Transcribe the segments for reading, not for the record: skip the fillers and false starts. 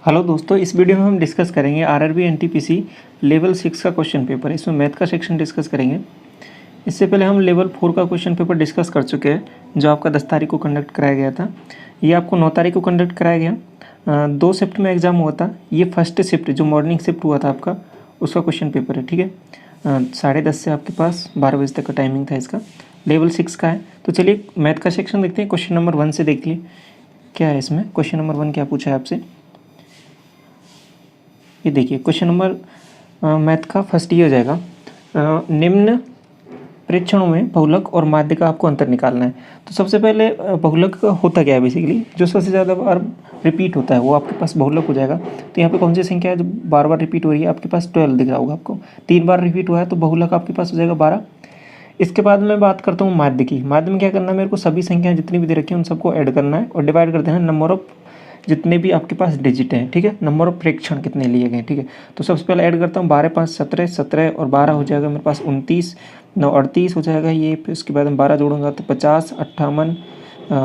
Hello दोस्तों, इस video में हम डिस्कस करेंगे आरआरबी एनटीपीसी लेवल 6 का क्वेश्चन पेपर। इसमें मैथ का सेक्शन डिस्कस करेंगे। इससे पहले हम लेवल 4 का क्वेश्चन पेपर डिस्कस कर चुके हैं, जो आपका 10 तारीख को कंडक्ट कराया गया था। ये आपको 9 तारीख को कंडक्ट कराया गया। 2 शिफ्ट में एग्ज़ाम हुआ था। ये फर्स्ट शिफ्ट जो मॉर्निंग शिफ्ट हुआ था आपका, उसका क्वेश्चन पेपर है। ठीक है, 10:30 से आपके पास 12 बजे तक का टाइमिंग था इसका। लेवल 6 का है। तो चलिए मैथ का सेक्शन देखते हैं। क्वेश्चन नंबर 1 से देखिए क्या है इसमें। क्वेश्चन नंबर 1 क्या पूछा है आपसे, ये देखिए। क्वेश्चन नंबर मैथ का फर्स्ट ये हो जाएगा। निम्न प्रेक्षणों में बहुलक और माध्य का आपको अंतर निकालना है। तो सबसे पहले बहुलक होता क्या है, बेसिकली जो सबसे ज़्यादा बार रिपीट होता है वो आपके पास बहुलक हो जाएगा। तो यहाँ पे कौन सी संख्या है जो बार बार रिपीट हो रही है, आपके पास 12 दिख रहा होगा आपको। 3 बार रिपीट हुआ है तो बहुलक आपके पास हो जाएगा 12। इसके बाद मैं बात करता हूँ माध्य की। माध्य में क्या करना है, मेरे को सभी संख्याएं जितनी भी दे रखी हैं उन सबको ऐड करना है और डिवाइड कर देना है नंबर ऑफ जितने भी आपके पास डिजिट हैं। ठीक है, नंबर ऑफ प्रेक्षण कितने लिए गए। ठीक है, तो सबसे पहले ऐड करता हूँ 12 5 17, 17 और 12 हो जाएगा मेरे पास 29, 9 38 हो जाएगा ये। फिर उसके बाद में 12 जोड़ूंगा तो 50, 58,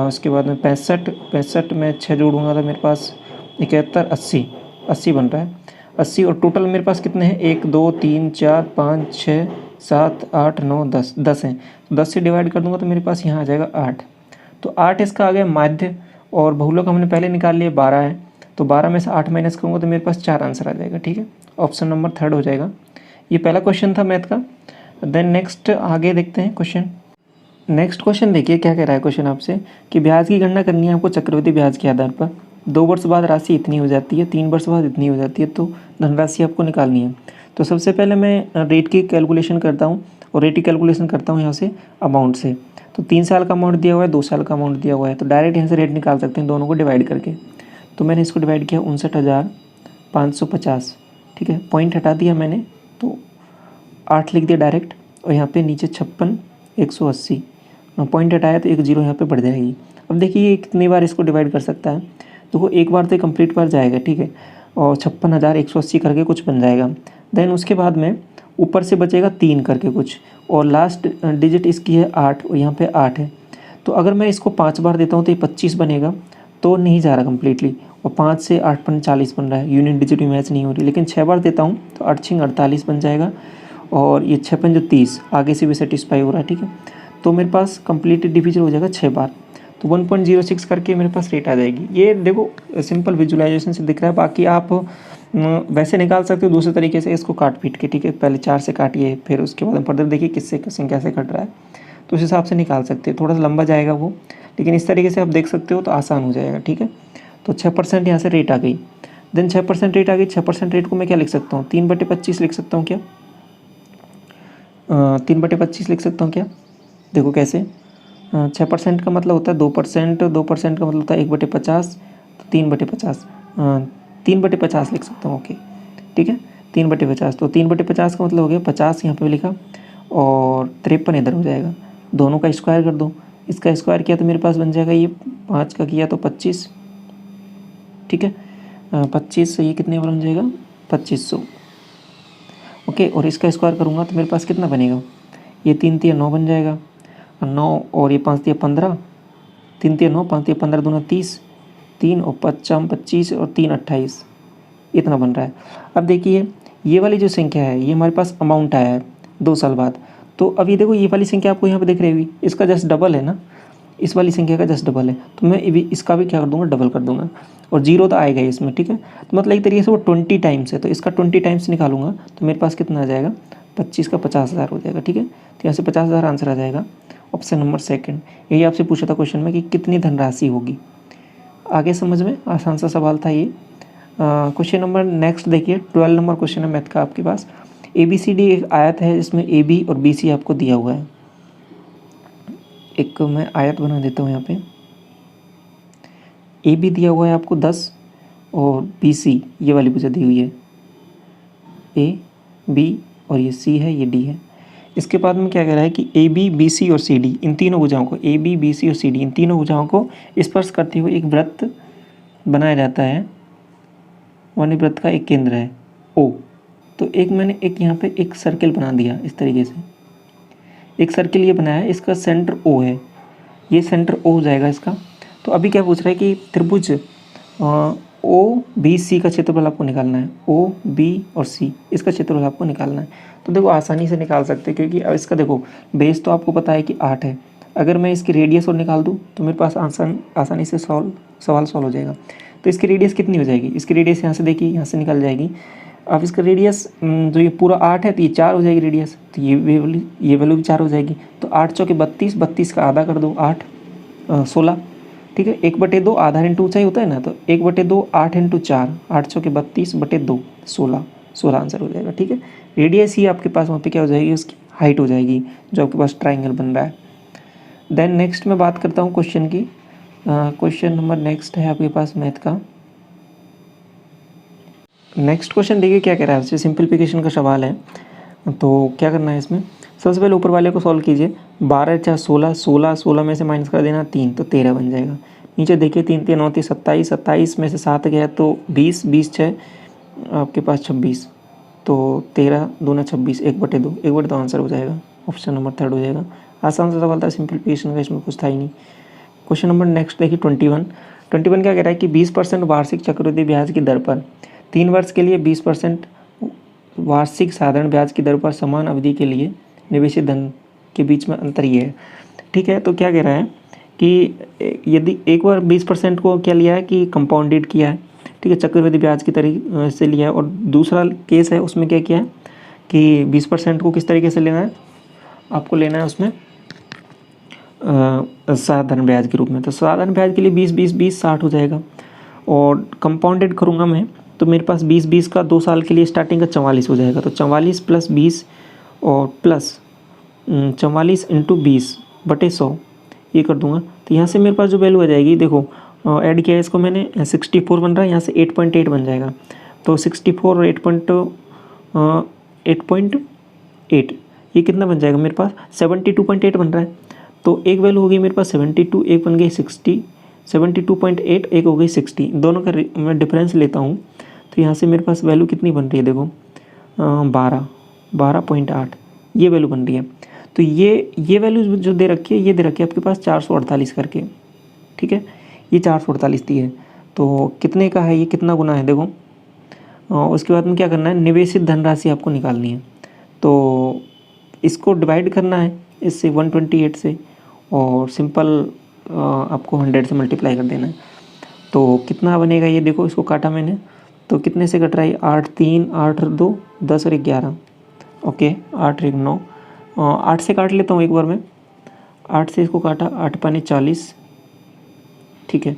उसके बाद में 65, 65 में 6 जोड़ूंगा तो मेरे पास 71, 80, 80 बन रहा है। 80 और टोटल मेरे पास कितने हैं, 1 2 3 4 5 6 7 8 9 10, 10 हैं। 10 से डिवाइड कर दूंगा तो मेरे पास यहाँ आ जाएगा 8। तो 8 इसका आ गया माध्य। और बहुलक हमने पहले निकाल लिए 12 है, तो 12 में से 8 माइनस करूँगा तो मेरे पास 4 आंसर आ जाएगा। ठीक है, ऑप्शन नंबर 3 हो जाएगा। ये पहला क्वेश्चन था मैथ का। देन नेक्स्ट आगे देखते हैं क्वेश्चन। नेक्स्ट क्वेश्चन देखिए क्या कह रहा है क्वेश्चन आपसे कि ब्याज की गणना करनी है आपको चक्रवृद्धि ब्याज के आधार पर। 2 वर्ष बाद राशि इतनी हो जाती है, 3 वर्ष बाद इतनी हो जाती है, तो धनराशि आपको निकालनी है। तो सबसे पहले मैं रेट की कैलकुलेशन करता हूँ और रेट की कैलकुलेशन करता हूँ यहाँ से अमाउंट से। तो 3 साल का अमाउंट दिया हुआ है, 2 साल का अमाउंट दिया हुआ है, तो डायरेक्ट यहाँ से रेट निकाल सकते हैं दोनों को डिवाइड करके। तो मैंने इसको डिवाइड किया 59,550। ठीक है, पॉइंट हटा दिया मैंने तो 8 लिख दिया डायरेक्ट। और यहाँ पे नीचे 56,180 पॉइंट हटाया तो 1 0 यहाँ पे बढ़ जाएगी। अब देखिए ये कितनी बार इसको डिवाइड कर सकता है, तो वो एक बार तो कंप्लीट बार जाएगा। ठीक है, और 56,180 करके कुछ बन जाएगा। देन उसके बाद में ऊपर से बचेगा 3 करके कुछ, और लास्ट डिजिट इसकी है 8 और यहाँ पे 8 है। तो अगर मैं इसको 5 बार देता हूँ तो ये 25 बनेगा, तो नहीं जा रहा कम्प्लीटली। और 5 से 8 40 बन रहा है, यूनिट डिजिट भी मैच नहीं हो रही। लेकिन 6 बार देता हूँ तो 8 6 48 बन जाएगा, और ये 6 5 30 आगे से भी सेटिस्फाई हो रहा है। ठीक है, तो मेरे पास कंप्लीट डिविजन हो जाएगा 6 बार, तो 1.06 करके मेरे पास रेट आ जाएगी। ये देखो सिंपल विजुलाइजेशन से दिख रहा है। बाकी आप वैसे निकाल सकते हो दूसरे तरीके से, इसको काट पीट के। ठीक है, पहले 4 से काटिए, फिर उसके बाद फर्दर देखिए किससे संख्या से कट रहा है, तो उस हिसाब से निकाल सकते हैं। थोड़ा सा लंबा जाएगा वो, लेकिन इस तरीके से आप देख सकते हो तो आसान हो जाएगा। ठीक है, तो 6% यहाँ से रेट आ गई। देन 6% रेट आ गई। 6% रेट को मैं क्या लिख सकता हूँ, 3/25 लिख सकता हूँ क्या, 3/25 लिख सकता हूँ क्या। देखो कैसे, 6% का मतलब होता है 2%, 2% का मतलब होता है 1/50, तो 3/50, 3/50 लिख सकता हूँ। ओके ठीक है, 3/50, तो 3/50 का मतलब हो गया 50 यहाँ पे लिखा, और 53 इधर हो जाएगा। दोनों का स्क्वायर कर दो, इसका स्क्वायर किया तो मेरे पास बन जाएगा ये 5 का किया तो 25। ठीक है, 25 से ये कितने वाला बन जाएगा, 2500। ओके, और इसका स्क्वायर करूँगा तो मेरे पास कितना बनेगा, ये 3 3 9 बन जाएगा, 9 और ये 5 3 15, 3 3 9, 5 3 15 दूना 30, 3 और 5 25 और 3 28, इतना बन रहा है। अब देखिए ये वाली जो संख्या है ये हमारे पास अमाउंट आया है 2 साल बाद। तो अब ये देखो ये वाली संख्या आपको यहाँ पे दिख रही होगी, इसका जस्ट डबल है ना, इस वाली संख्या का जस्ट डबल है। तो मैं इसका भी क्या कर दूंगा, डबल कर दूंगा, और 0 तो आएगा ही इसमें। ठीक है, तो मतलब एक तरीके से वो 20 टाइम्स है, तो इसका 20 टाइम्स निकालूंगा तो मेरे पास कितना आ जाएगा, 25 का 50,000 हो जाएगा। ठीक है, तो यहाँ से 50,000 आंसर आ जाएगा, ऑप्शन नंबर 2। यही आपसे पूछा था क्वेश्चन में कि कितनी धनराशि होगी। आगे समझ में आसान सा सवाल था ये। क्वेश्चन नंबर नेक्स्ट देखिए, 12 नंबर क्वेश्चन है मैथ का आपके पास। ABCD एक आयत है जिसमें AB और BC आपको दिया हुआ है। एक मैं आयत बना देता हूँ यहाँ पे। AB दिया हुआ है आपको 10 और BC ये वाली भुजा दी हुई है, AB और ये C है, ये D है। इसके बाद में क्या कह रहा है कि AB BC और CD इन तीनों भुजाओं को, AB BC और CD इन तीनों भुजाओं को स्पर्श करते हुए एक वृत्त बनाया जाता है। वन्य वृत्त का एक केंद्र है O। तो मैंने यहाँ पे एक सर्किल बना दिया इस तरीके से, एक सर्किल ये बनाया है, इसका सेंटर O है, ये सेंटर O हो जाएगा इसका। तो अभी क्या पूछ रहा है कि त्रिभुज ओ बी सी का क्षेत्रफल आपको निकालना है, ओ बी और सी इसका क्षेत्रफल आपको निकालना है। तो देखो आसानी से निकाल सकते हैं, क्योंकि अब इसका देखो बेस तो आपको पता है कि 8 है। अगर मैं इसकी रेडियस और निकाल दूँ तो मेरे पास आसानी से सवाल सॉल्व हो जाएगा। तो इसकी रेडियस कितनी हो जाएगी, इसकी रेडियस यहाँ से देखिए, यहाँ से निकल जाएगी। अब इसका रेडियस जो ये पूरा 8 है तो ये 4 हो जाएगी रेडियस, तो ये वैल्यू भी 4 हो जाएगी। तो 8 चौके 32, 32 का आधा कर दो 8 16, ठीक है। 1/2 आधा इंटू ऊंचाई होता है ना, तो 1/2 8 इंटू 4, 8 चौके 32/2 16, 16 आंसर हो जाएगा, ठीक है। रेडियस ही आपके पास वहाँ पे क्या हो जाएगी, उसकी हाइट हो जाएगी जो आपके पास ट्राइंगल बन रहा है। देन नेक्स्ट मैं बात करता हूँ क्वेश्चन की। क्वेश्चन नंबर नेक्स्ट है आपके पास मैथ का। नेक्स्ट क्वेश्चन देखिए क्या कह रहा है, सिंपलीफिकेशन का सवाल है। तो क्या करना है इसमें, सबसे पहले ऊपर वाले को सॉल्व कीजिए। 12 4 16, 16 16 में से माइनस कर देना 3, तो 13 बन जाएगा। नीचे देखिए 3 3 9 27, 27 में से 7 गया तो 20, 20 6 आपके पास 26, तो 13 दूना 26, 1/2, 1/2 आंसर हो जाएगा। ऑप्शन नंबर 3 हो जाएगा। आसान सा सवाल था, सिंपलीफिकेशन का, इसमें कुछ था ही नहीं। क्वेश्चन नंबर नेक्स्ट देखिए 21 क्या कह रहा है कि 20% वार्षिक चक्रवृद्धि ब्याज की दर पर 3 वर्ष के लिए 20% वार्षिक साधारण ब्याज की दर पर समान अवधि के लिए निवेशित धन के बीच में अंतर ये है, ठीक है। तो क्या कह रहा है कि यदि एक बार 20% को क्या लिया है कि कंपाउंडेड किया है, ठीक है, चक्रवृद्धि ब्याज की तरीके से लिया है, और दूसरा केस है उसमें क्या किया है कि 20% को किस तरीके से लेना है, आपको लेना है उसमें साधारण ब्याज के रूप में। तो साधारण ब्याज के लिए 20 20 20 60 हो जाएगा, और कंपाउंडेड करूँगा मैं तो मेरे पास 20 20 का 2 साल के लिए स्टार्टिंग का 44 हो जाएगा। तो 44 + 20 और प्लस 44 × 20/100 ये कर दूंगा। तो यहाँ से मेरे पास जो वैल्यू आ जाएगी, देखो ऐड किया है इसको मैंने, 64 बन रहा है, यहाँ से 8.8 बन जाएगा। तो 64 और 8.8 ये कितना बन जाएगा मेरे पास, 72.8 बन रहा है। तो एक वैल्यू हो गई मेरे पास 72, एक बन गई 60, 72.8 एक हो गई 60, दोनों का मैं डिफरेंस लेता हूँ। तो यहाँ से मेरे पास वैल्यू कितनी बन रही है, देखो 12.8 ये वैल्यू बन रही है। तो ये वैल्यू जो दे रखी है, ये दे रखी है आपके पास 448 करके, ठीक है, ये 448 दी है। तो कितने का है ये, कितना गुना है देखो। उसके बाद में क्या करना है, निवेशित धनराशि आपको निकालनी है। तो इसको डिवाइड करना है इससे 128 से, और सिंपल आपको 100 से मल्टीप्लाई कर देना है। तो कितना बनेगा ये देखो, इसको काटा मैंने तो कितने से कट रहा है, 8 3 8 2 10 और 11, ओके 8 1 9, 8 से काट लेता हूँ एक बार मैं, 8 से इसको काटा, 8 पाने 40, ठीक है,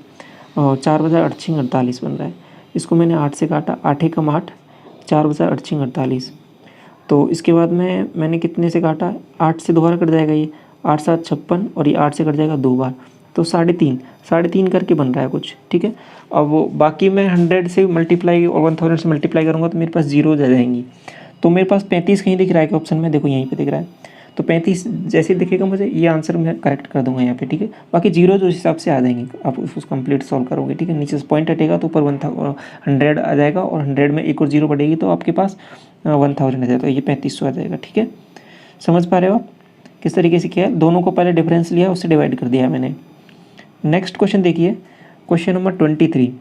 और 4 बजा 8 6 48 बन रहा है। इसको मैंने 8 से काटा, 8 एकम 8, 4 बजा 8 6 48। तो इसके बाद में मैंने कितने से काटा, 8 से दोबारा कट जाएगा ये, 8 7 56, और ये 8 से कट जाएगा 2 बार, तो 3.5 करके बन रहा है कुछ, ठीक है। अब वो बाकी मैं 100 से मल्टीप्लाई और 1000 से मल्टीप्लाई करूँगा तो मेरे पास जीरो आ जाएंगी। तो मेरे पास 35 कहीं दिख रहा है कि ऑप्शन में, देखो यहीं पे दिख रहा है। तो 35 जैसे दिखेगा मुझे, ये आंसर मैं करेक्ट कर दूंगा यहाँ पे, ठीक है। बाकी जीरो जो हिसाब से आ जाएंगे, आप उसको कंप्लीट सॉल्व करोगे, ठीक है। नीचे से पॉइंट हटेगा तो ऊपर 100 आ जाएगा, और 100 में एक और जीरो बढ़ेगी तो आपके पास 1000 आ जाएगा, तो ये 3500 आ जाएगा, ठीक है। समझ पा रहे हो आप किस तरीके से किया है, दोनों को पहले डिफरेंस लिया, उससे डिवाइड कर दिया मैंने। नेक्स्ट क्वेश्चन देखिए, क्वेश्चन नंबर 23,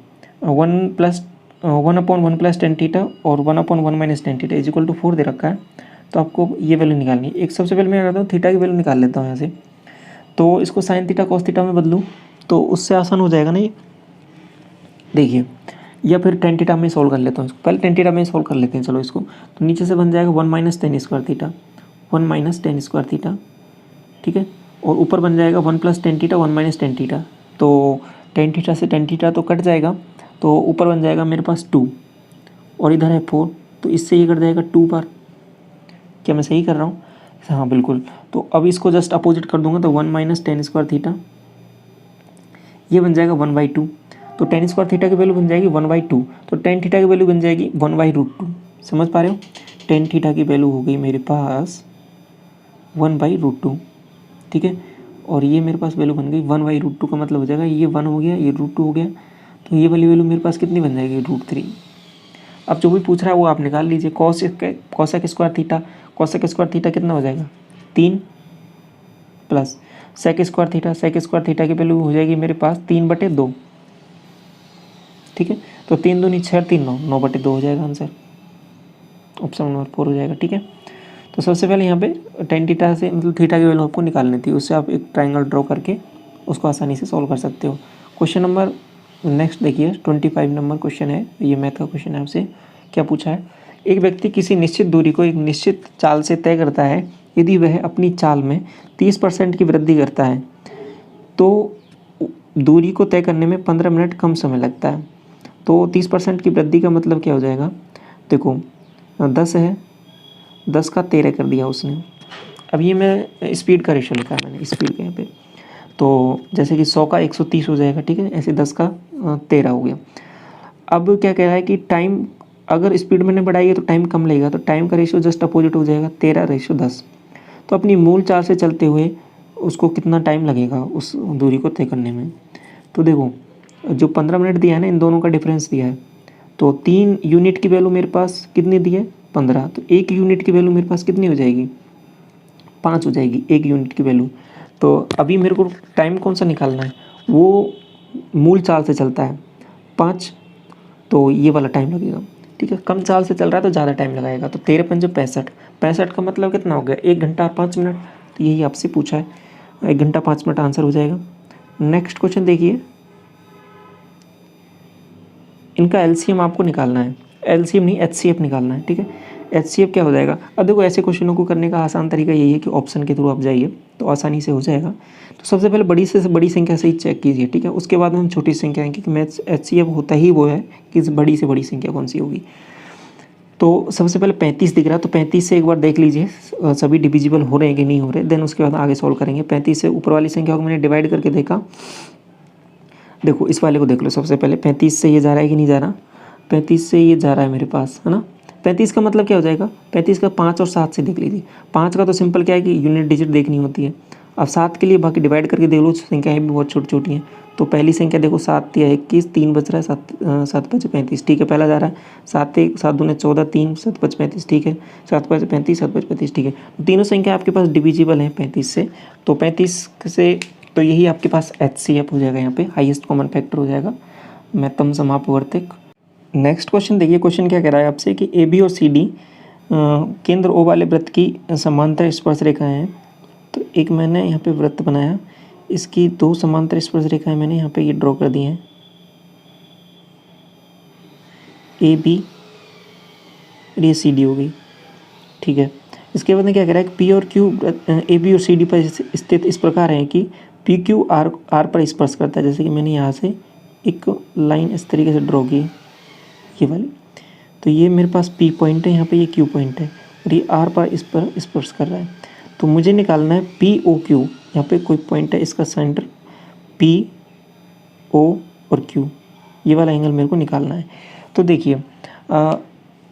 1/1 + tan थीटा और 1/1 - tan थीटा = 4 दे रखा है। तो आपको ये वैल्यू निकालनी है। एक सबसे पहले मैं क्या करता हूँ, थीटा की वैल्यू निकाल लेता हूँ यहाँ से। तो इसको sin थीटा cos थीटा में बदलूँ तो उससे आसान हो जाएगा ना ये, देखिए, या फिर tan थीटा में सॉल्व कर लेता हूँ इसको, पहले tan थीटा में सॉल्व कर लेते हैं चलो इसको। तो नीचे से बन जाएगा 1 - tan square theta, 1 - tan square theta, ठीक है, और ऊपर बन जाएगा 1 + tan थीटा 1 - tan थीटा। तो tan थीटा से tan थीटा तो कट जाएगा, तो ऊपर बन जाएगा मेरे पास 2, और इधर है 4, तो इससे ये कट जाएगा 2 बार। क्या मैं सही कर रहा हूँ, हाँ बिल्कुल। तो अब इसको जस्ट अपोजिट कर दूंगा, तो 1 - tan स्क्वायर थीटा ये बन जाएगा 1/2। तो tan स्क्वायर थीटा की वैल्यू बन जाएगी 1/2, तो tan थीटा की वैल्यू बन जाएगी 1/√2। समझ पा रहे हो, tan थीटा की वैल्यू हो गई मेरे पास 1/√2, ठीक है। और ये मेरे पास वैल्यू बन गई 1/√2 का मतलब हो जाएगा, ये 1 हो गया, ये √2 हो गया, तो ये वाली वैल्यू मेरे पास कितनी बन जाएगी, √3। अब जो भी पूछ रहा है वो आप निकाल लीजिए। cosec स्क्वायर थीटा कितना हो जाएगा, 3 प्लस sec स्क्वायर थीटा की वैल्यू हो जाएगी मेरे पास 3/2, ठीक है। तो 3 दूनी 6, 3 9, 9/2 हो जाएगा आंसर, ऑप्शन नंबर 4 हो जाएगा। ठीक है, तो सबसे पहले यहाँ पे tan थीटा से मतलब थीटा की वैल्यू आपको निकालनी थी, उससे आप एक ट्राइंगल ड्रॉ करके उसको आसानी से सॉल्व कर सकते हो। क्वेश्चन नंबर नेक्स्ट देखिए 25 नंबर क्वेश्चन है, ये मैथ का क्वेश्चन है। आपसे क्या पूछा है, एक व्यक्ति किसी निश्चित दूरी को एक निश्चित चाल से तय करता है, यदि वह अपनी चाल में 30% की वृद्धि करता है तो दूरी को तय करने में 15 मिनट कम समय लगता है। तो 30% की वृद्धि का मतलब क्या हो जाएगा, देखो 10 है, 10 का 13 कर दिया उसने। अब ये मैं स्पीड का रेशो लिखा है मैंने, स्पीड के यहाँ पे, तो जैसे कि 100 का 130 हो जाएगा। ठीक है, ऐसे 10 का 13 हो गया। अब क्या कह रहा है कि टाइम, अगर स्पीड मैंने बढ़ाई है तो टाइम कम लगेगा, तो टाइम का रेशियो जस्ट अपोजिट हो जाएगा, 13/10। तो अपनी मूल चाल से चलते हुए उसको कितना टाइम लगेगा उस दूरी को तय करने में। तो देखो जो 15 मिनट दिया है ना, इन दोनों का डिफरेंस दिया है, तो 3 यूनिट की वैल्यू मेरे पास कितनी दी है, 15, तो 1 यूनिट की वैल्यू मेरे पास कितनी हो जाएगी, 5 हो जाएगी 1 यूनिट की वैल्यू। तो अभी मेरे को टाइम कौन सा निकालना है, वो मूल चाल से चलता है 5, तो ये वाला टाइम लगेगा। ठीक है, कम चाल से चल रहा है तो ज़्यादा टाइम लगाएगा, तो 13 पंजे 65, 65 का मतलब कितना हो गया, 1 घंटा और 5 मिनट। तो यही आपसे पूछा है, 1 घंटा 5 मिनट आंसर हो जाएगा। नेक्स्ट क्वेश्चन देखिए, इनका एलसीएम आपको निकालना है, एलसीएम नहीं एचसीएफ निकालना है। ठीक है, एचसीएफ क्या हो जाएगा। अब देखो ऐसे क्वेश्चनों को करने का आसान तरीका यही है कि ऑप्शन के थ्रू आप जाइए तो आसानी से हो जाएगा। तो सबसे पहले बड़ी से बड़ी संख्या से ही चेक कीजिए। ठीक है, उसके बाद में हम छोटी संख्या क्योंकि मैथ्स एचसीएफ होता ही वो है कि बड़ी से बड़ी संख्या कौन सी होगी। तो सबसे पहले 35 दिख रहा है, तो 35 से एक बार देख लीजिए सभी डिविजिबल हो रहे हैं कि नहीं हो रहे, देन उसके बाद आगे सॉल्व करेंगे। 35 से ऊपर वाली संख्या को मैंने डिवाइड करके देखा, देखो इस वाले को देख लो सबसे पहले, 35 से ये जा रहा है कि नहीं जा रहा, 35 से ये जा रहा है मेरे पास, है ना। 35 का मतलब क्या हो जाएगा, 35 का 5 और 7 से देख लीजिए। 5 का तो सिंपल क्या है कि यूनिट डिजिट देखनी होती है। अब 7 के लिए बाकी डिवाइड करके देख लो, संख्याएँ भी बहुत छोटी छोटी हैं। तो पहली संख्या देखो 7 या 21, 3 बच रहा है, 7 5 35। ठीक है, पहला जा रहा है 7 1 7 दूने 14, 3 7 5 35। ठीक है, 7 5 35, 7 5 35। ठीक है, तीनों संख्या आपके पास डिविजिबल हैं 35 से, तो 35 से तो यही आपके पास एचसीएफ हो जाएगा, यहाँ पे हाईएस्ट कॉमन फैक्टर हो जाएगा, महत्तम समापवर्तक। नेक्स्ट क्वेश्चन देखिए, क्वेश्चन क्या कह रहा है आपसे कि ए बी और सी डी केंद्र ओ वाले वृत्त की समांतर स्पर्श रेखाएं हैं। तो एक मैंने यहाँ पे वृत्त बनाया, इसकी 2 समांतर स्पर्श रेखाएं मैंने यहाँ पे ये ड्रॉ कर दी हैं, ए बी और ये सी डी हो गई। ठीक है, इसके बाद में क्या कह रहा है कि पी और क्यू ए बी और सी डी पर स्थित इस प्रकार है कि पी क्यू आर पर स्पर्श करता है। जैसे कि मैंने यहाँ से एक लाइन इस तरीके से ड्रॉ की, ये वाली, तो ये मेरे पास पी पॉइंट है, यहाँ पे ये क्यू पॉइंट है और ये आर पर इस पर स्पर्श कर रहा है। तो मुझे निकालना है पी ओ क्यू, यहाँ पे कोई पॉइंट है, इसका सेंटर पी ओ और क्यू, ये वाला एंगल मेरे को निकालना है। तो देखिए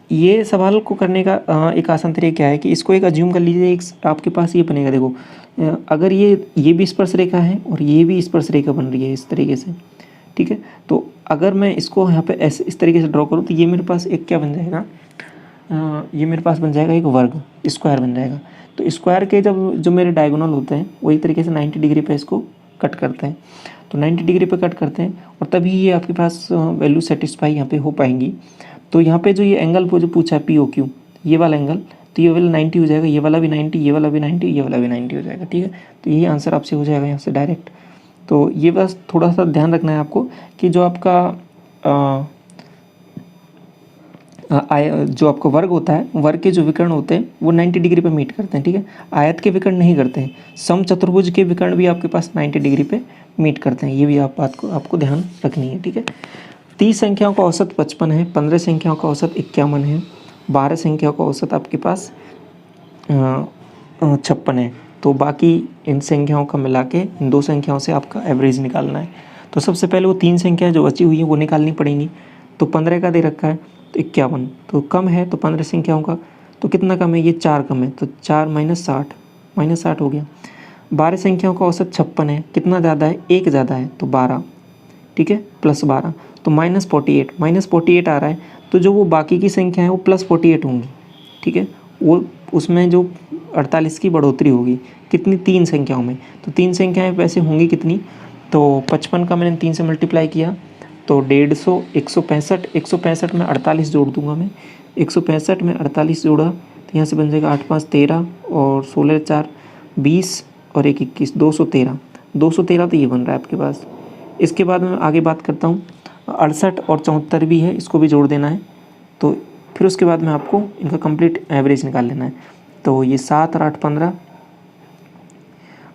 ये सवाल को करने का एक आसान तरीका क्या है कि इसको एक अज्यूम कर लीजिए, एक आपके पास ये बनेगा, देखो अगर ये भी स्पर्श रेखा है और ये भी स्पर्श रेखा बन रही है इस तरीके से। ठीक है, तो अगर मैं इसको यहाँ पे ऐसे इस तरीके से ड्रॉ करूँ तो ये मेरे पास एक क्या बन जाएगा, ये मेरे पास बन जाएगा एक वर्ग, स्क्वायर बन जाएगा। तो स्क्वायर के जब जो मेरे डायगोनल होते हैं वही तरीके से 90 डिग्री पे इसको कट करते हैं, तो 90 डिग्री पे कट करते हैं और तभी ये आपके पास वैल्यू सेटिस्फाई यहाँ पे हो पाएंगी। तो यहाँ पे जो ये एंगल जो पूछा है पी ओ क्यू, ये वाला एंगल, तो ये वाला 90 हो जाएगा, ये वाला भी 90, ये वाला भी 90, ये वाला भी 90 हो जाएगा। ठीक है, तो यही आंसर आपसे हो जाएगा यहाँ से डायरेक्ट। तो ये बस थोड़ा सा ध्यान रखना है आपको कि जो आपका जो आपका वर्ग होता है, वर्ग के जो विकर्ण होते हैं वो 90 डिग्री पे मीट करते हैं। ठीक है, आयत के विकर्ण नहीं करते हैं, समचतुर्भुज के विकर्ण भी आपके पास 90 डिग्री पे मीट करते हैं, ये भी आपको ध्यान रखनी है। ठीक है, 30 संख्याओं का औसत 55 है, 15 संख्याओं का औसत 51 है, 12 संख्याओं का औसत आपके पास 56 है। तो बाकी इन संख्याओं का मिला के इन 2 संख्याओं से आपका एवरेज निकालना है। तो सबसे पहले वो 3 संख्याएं जो बची हुई हैं वो निकालनी पड़ेंगी। तो 15 का दे रखा है, तो 51, तो कम है, तो 15 संख्याओं का तो कितना कम है, ये 4 कम है, तो 4 माइनस 60 हो गया। 12 संख्याओं का औसत 56 है, कितना ज़्यादा है, 1 ज़्यादा है, तो 12। ठीक है, प्लस 12 तो -48 आ रहा है, तो जो वो बाकी की संख्या है वो +48 होंगी। ठीक है, वो उसमें जो 48 की बढ़ोतरी होगी कितनी, 3 संख्याओं में, तो 3 संख्याएं वैसे होंगी कितनी, तो 55 का मैंने 3 से मल्टीप्लाई किया तो 150, 165, 165 में 48 जोड़ दूंगा मैं, 165 में 48 जोड़ा तो यहाँ से बन जाएगा 8 5 13 और 16 4 20 और 1 21, 213, 213 तो ये बन रहा है आपके पास। इसके बाद मैं आगे बात करता हूँ, 68 और 74 भी है, इसको भी जोड़ देना है। तो फिर उसके बाद में आपको इनका कंप्लीट एवरेज निकाल लेना है। तो ये 7 और 8 15,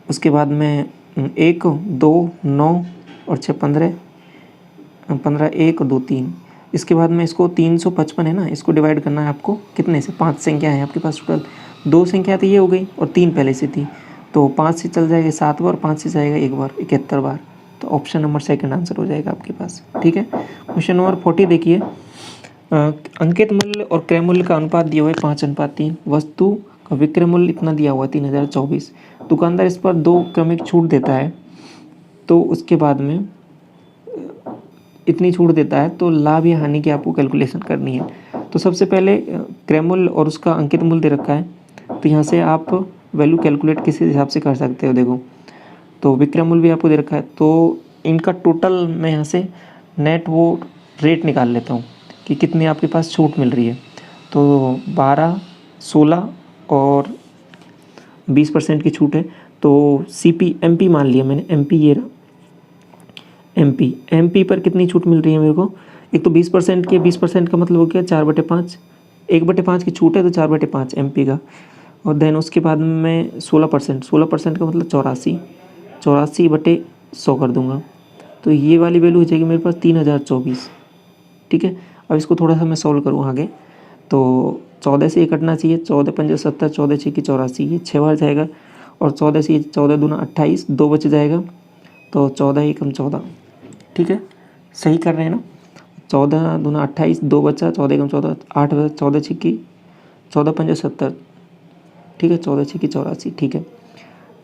उसके बाद में 1 2 9 और 6 15, 15 1 2 3। इसके बाद में इसको 355 है ना, इसको डिवाइड करना है आपको कितने से, 5 संख्या है आपके पास टोटल, 2 संख्या तो ये हो गई और 3 पहले से थी, तो 5 से चल जाएगा 7 बार, 5 से जाएगा 1 बार 71 बार। तो ऑप्शन नंबर सेकंड आंसर हो जाएगा आपके पास। ठीक है, क्वेश्चन नंबर 40 देखिए, अंकित मूल्य और क्रय मूल्य का अनुपात दिया हुआ है 5:3। वस्तु का विक्रय मूल्य इतना दिया हुआ है 3024। दुकानदार इस पर 2 क्रमिक छूट देता है, तो उसके बाद में इतनी छूट देता है, तो लाभ या हानि की आपको कैलकुलेशन करनी है। तो सबसे पहले क्रय मूल्य और उसका अंकित मूल्य दे रखा है, तो यहाँ से आप वैल्यू कैलकुलेट किसी हिसाब से कर सकते हो। देखो, तो विक्रय मूल्य भी आपको दे रखा है, तो इनका टोटल मैं यहाँ से नेट वो रेट निकाल लेता हूँ कि कितनी आपके पास छूट मिल रही है। तो 12, 16 और 20% की छूट है। तो CP MP मान लिया मैंने, MP ये रहा, MP पर कितनी छूट मिल रही है मेरे को, एक तो 20% की, 20% का मतलब हो गया 4/5, 1/5 की छूट है तो 4/5 MP का। और देन उसके बाद में 16% का मतलब 84/100 कर दूंगा, तो ये वाली वैल्यू हो जाएगी मेरे पास 3024। ठीक है, अब इसको थोड़ा सा मैं सॉल्व करूँ आगे, तो 14 से ये कटना चाहिए, 14 5 70, 14 6 की 84, ये 6 बार जाएगा, और 14 से 14 दूना 28, 2 बच जाएगा, तो 14 एकम 14। ठीक है, सही कर रहे हैं ना, 14 दूना 28, 2 बचा, 14 एकम 14, 8 बचा, 14 6 की 14 5 70। ठीक है, 14 6 की 84। ठीक है,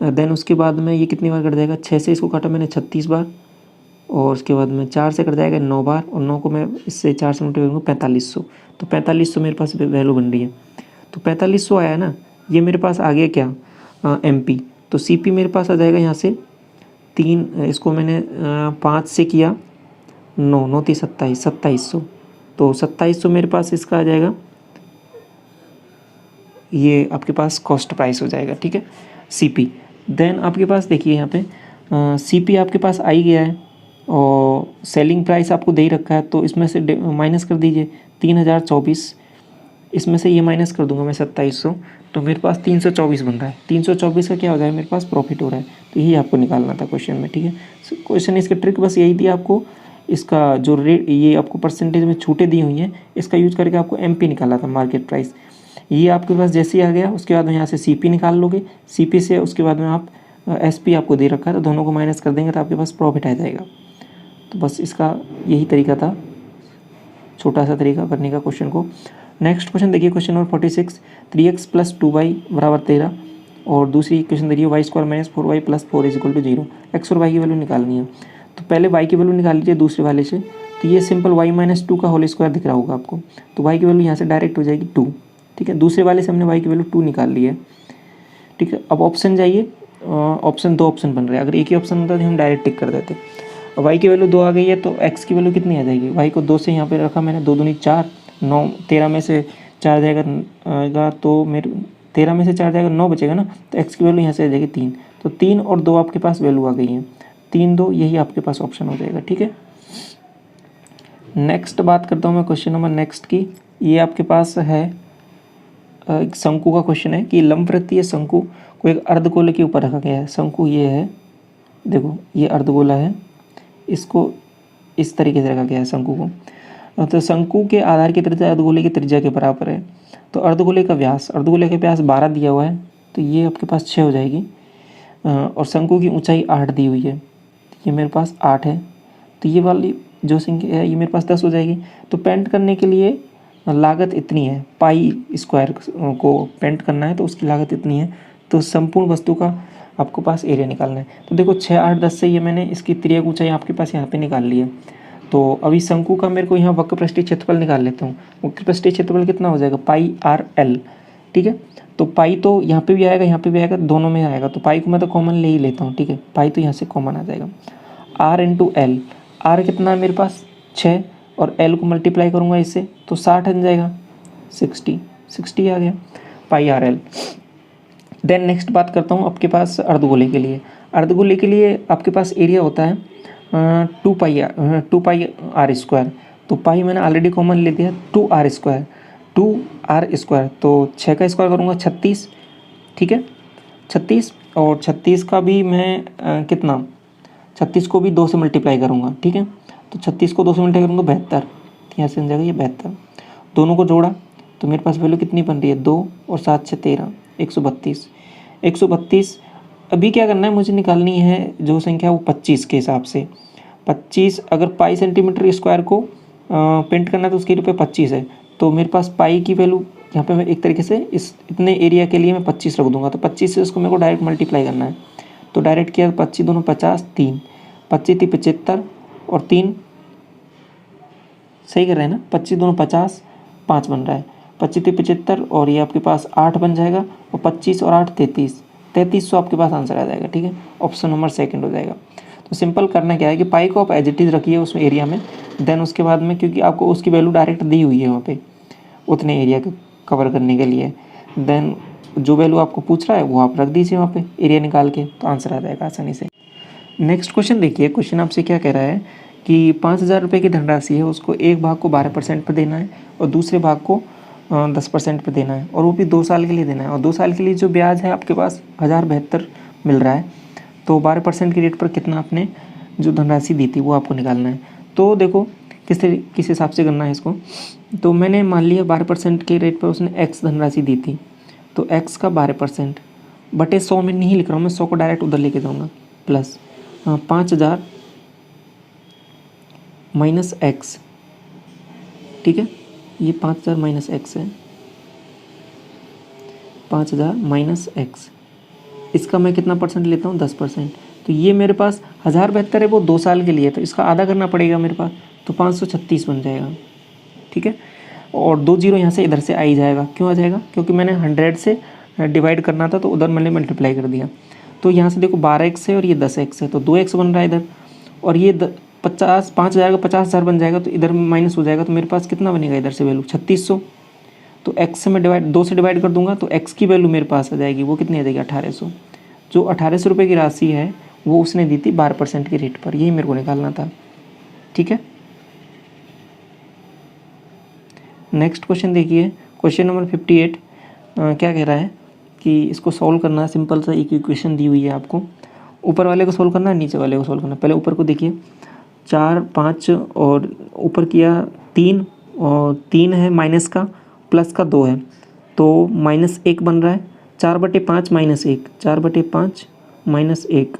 देन उसके बाद में ये कितनी बार कट जाएगा, 6 से इसको काटा मैंने 36 बार, और उसके बाद में 4 से कट जाएगा 9 बार, और 9 को मैं इससे 4 से मल्टीप्लाई करूँगा 4500, तो 4500 मेरे पास वैल्यू बन रही है। तो 4500 आया ना, ये मेरे पास आ गया क्या, MP। तो CP मेरे पास आ जाएगा यहाँ से 3, इसको मैंने 5 से किया 9, 9 3 27, 2700, तो 2700 मेरे पास इसका आ जाएगा, ये आपके पास कॉस्ट प्राइस हो जाएगा। ठीक है, CP। देन आपके पास देखिए यहाँ पे CP आपके पास आ ही गया है, और सेलिंग प्राइस आपको दे ही रखा है, तो इसमें से माइनस कर दीजिए 3024, इसमें से ये माइनस कर दूंगा मैं 2700, तो मेरे पास 324 बन रहा है। 324 का क्या हो जाएगा, मेरे पास प्रॉफिट हो रहा है। तो यही आपको निकालना था क्वेश्चन में। ठीक है, क्वेश्चन इसकी ट्रिक बस यही थी आपको, इसका जो रेट, ये आपको परसेंटेज में छूटें दी हुई हैं, इसका यूज़ करके आपको MP निकाला था, मार्केट प्राइस। ये आपके पास जैसे ही आ गया, उसके बाद में यहाँ से CP निकाल लोगे, CP से उसके बाद में आप SP आपको दे रखा है, तो दोनों को माइनस कर देंगे तो आपके पास प्रॉफिट आ जाएगा। तो बस इसका यही तरीका था, छोटा सा तरीका करने का क्वेश्चन को। नेक्स्ट क्वेश्चन देखिए, क्वेश्चन नंबर 46, 3x + 2y = 13, और दूसरी क्वेश्चन देखिए, y² - 4y + 4 = 0। x और y की वैल्यू निकालनी है। तो पहले y की वैल्यू निकाल लीजिए दूसरे वाले से, तो ये सिंपल y - 2 का होल स्क्वायर दिख रहा होगा आपको, तो y की वैल्यू यहाँ से डायरेक्ट हो जाएगी 2। ठीक है, दूसरे वाले से हमने y की वैल्यू 2 निकाल ली है। ठीक है, अब ऑप्शन जाइए, ऑप्शन 2 ऑप्शन बन रहे हैं, अगर एक ही ऑप्शन होता तो हम डायरेक्ट टिक कर देते। अब y की वैल्यू 2 आ गई है, तो x की वैल्यू कितनी आ जाएगी, y को 2 से यहाँ पे रखा मैंने, 2 दूनी 4, 9, 13 में से 4 जाएगा तो मेरे 13 में से 4 जाएगा 9 बचेगा ना, तो x की वैल्यू यहाँ से आ जाएगी 3, तो 3 और 2 आपके पास वैल्यू आ गई है, 3 2, यही आपके पास ऑप्शन हो जाएगा। ठीक है, नेक्स्ट बात करता हूँ मैं क्वेश्चन नंबर नेक्स्ट की। ये आपके पास है एक शंकु का क्वेश्चन है कि लंबवृत्तीय शंकु को एक अर्धगोले के ऊपर रखा गया है। शंकु ये है, देखो ये अर्धगोला है, इसको इस तरीके से रखा गया है शंकु को। तो शंकु के आधार की त्रिज्या अर्धगोले की त्रिज्या के बराबर है। तो अर्धगोले का व्यास 12 दिया हुआ है, तो ये आपके पास 6 हो जाएगी, और शंकु की ऊंचाई 8 दी हुई है, ये मेरे पास 8 है, तो ये वाली जो संख्या है ये मेरे पास 10 हो जाएगी। तो पेंट करने के लिए लागत इतनी है, π² को पेंट करना है तो उसकी लागत इतनी है, तो संपूर्ण वस्तु का आपको पास एरिया निकालना है। तो देखो 6 8 10 से ये मैंने इसकी तिर्यक ऊंचाई आपके पास यहाँ पे निकाल ली है। तो अभी शंकु का मेरे को यहाँ वक्रपृष्ठीय क्षेत्रफल निकाल लेता हूँ। वक्रपृष्ठीय क्षेत्रफल कितना हो जाएगा, πRL। ठीक है, तो पाई तो यहाँ पे भी आएगा, यहाँ पे भी आएगा, दोनों में आएगा, तो पाई को मैं तो कॉमन ले ही लेता हूँ। ठीक है, पाई तो यहाँ से कॉमन आ जाएगा। R × L, R कितना है मेरे पास 6 और L को मल्टीप्लाई करूँगा इससे तो 60 बन जाएगा, 60 आ गया पाई आर एल। देन नेक्स्ट बात करता हूँ आपके पास अर्धगोले के लिए। अर्धगोले के लिए आपके पास एरिया होता है 2 पाई आर स्क्वायर। तो पाई मैंने ऑलरेडी कॉमन ले दिया, 2r स्क्वायर तो 6 का स्क्वायर करूँगा 36, ठीक है 36, और 36 का भी मैं कितना 36 को भी 2 से मल्टीप्लाई करूँगा, ठीक है। तो 36 को 2 से मल्टीप्लाई करूँगा 72, तो यहाँ से बन जाएगा ये 72। दोनों को जोड़ा तो मेरे पास वैल्यू कितनी बन रही है 2 और 7 से 13, 132। अभी क्या करना है, मुझे निकालनी है जो संख्या वो 25 के हिसाब से। 25 अगर पाई सेंटीमीटर स्क्वायर को पेंट करना है तो उसके लिए 25 है। तो मेरे पास पाई की वैल्यू यहाँ पे मैं एक तरीके से इस इतने एरिया के लिए मैं 25 रख दूंगा। तो 25 से उसको मेरे को डायरेक्ट मल्टीप्लाई करना है। तो डायरेक्ट किया 25 दूनी 50, 3 25 थी 75 और 3 सही कर रहे हैं ना, 25 दूनी 50, 5 बन रहा है। 25 थी 75 और ये आपके पास 8 बन जाएगा और 25 और 8 33, 3300 आपके पास आंसर आ जाएगा, ठीक है। ऑप्शन नंबर सेकंड हो जाएगा। तो सिंपल करना क्या है कि पाई को आप एज इट इज़ रखिए उस एरिया में, देन उसके बाद में क्योंकि आपको उसकी वैल्यू डायरेक्ट दी हुई है वहाँ पे उतने एरिया को कवर करने के लिए, देन जो वैल्यू आपको पूछ रहा है वो आप रख दीजिए वहाँ पे एरिया निकाल के, तो आंसर आ जाएगा आसानी से। नेक्स्ट क्वेश्चन देखिए, क्वेश्चन आपसे क्या कह रहा है कि 5,000 रुपये की धनराशि है, उसको एक भाग को 12% पर देना है और दूसरे भाग को 10% पे देना है, और वो भी 2 साल के लिए देना है। और 2 साल के लिए जो ब्याज है आपके पास 1072 मिल रहा है। तो 12% की रेट पर कितना आपने जो धनराशि दी थी वो आपको निकालना है। तो देखो किस हिसाब से करना है इसको। तो मैंने मान लिया 12% के रेट पर उसने x धनराशि दी थी, तो x का 12% बटे 100 में नहीं लिख रहा हूँ मैं, 100 को डायरेक्ट उधर लेके जाऊँगा, प्लस 5,000 माइनस x, ठीक है। ये 5,000 माइनस एक्स है, 5,000 माइनस एक्स, इसका मैं कितना परसेंट लेता हूँ 10%। तो ये मेरे पास 1072 है वो 2 साल के लिए, तो इसका आधा करना पड़ेगा मेरे पास, तो 536 बन जाएगा, ठीक है। और 2 जीरो यहाँ से इधर से आ ही जाएगा, क्यों आ जाएगा, क्योंकि मैंने 100 से डिवाइड करना था तो उधर मैंने मल्टीप्लाई कर दिया। तो यहाँ से देखो 12x है और ये 10x है, तो 2x बन रहा है इधर, और ये 5,000 का 50,000 बन जाएगा, तो इधर माइनस हो जाएगा, तो मेरे पास कितना बनेगा इधर से वैल्यू 3600। तो x से मैं 2 से डिवाइड कर दूंगा तो x की वैल्यू मेरे पास आ जाएगी, वो कितनी आ जाएगी 1800। जो 1800 रुपये की राशि है वो उसने दी थी 12% की रेट पर, यही मेरे को निकालना था, ठीक है। नेक्स्ट क्वेश्चन देखिए, क्वेश्चन नंबर 58 क्या कह रहा है कि इसको सॉल्व करना है। सिंपल सा एक इक्वेशन दी हुई है आपको, ऊपर वाले को सॉल्व करना है, नीचे वाले को सॉल्व करना है। पहले ऊपर को देखिए, 4 5 और ऊपर किया 3 और 3 है माइनस का, प्लस का 2 है, तो -1 बन रहा है। 4/5 -1, 4/5 -1,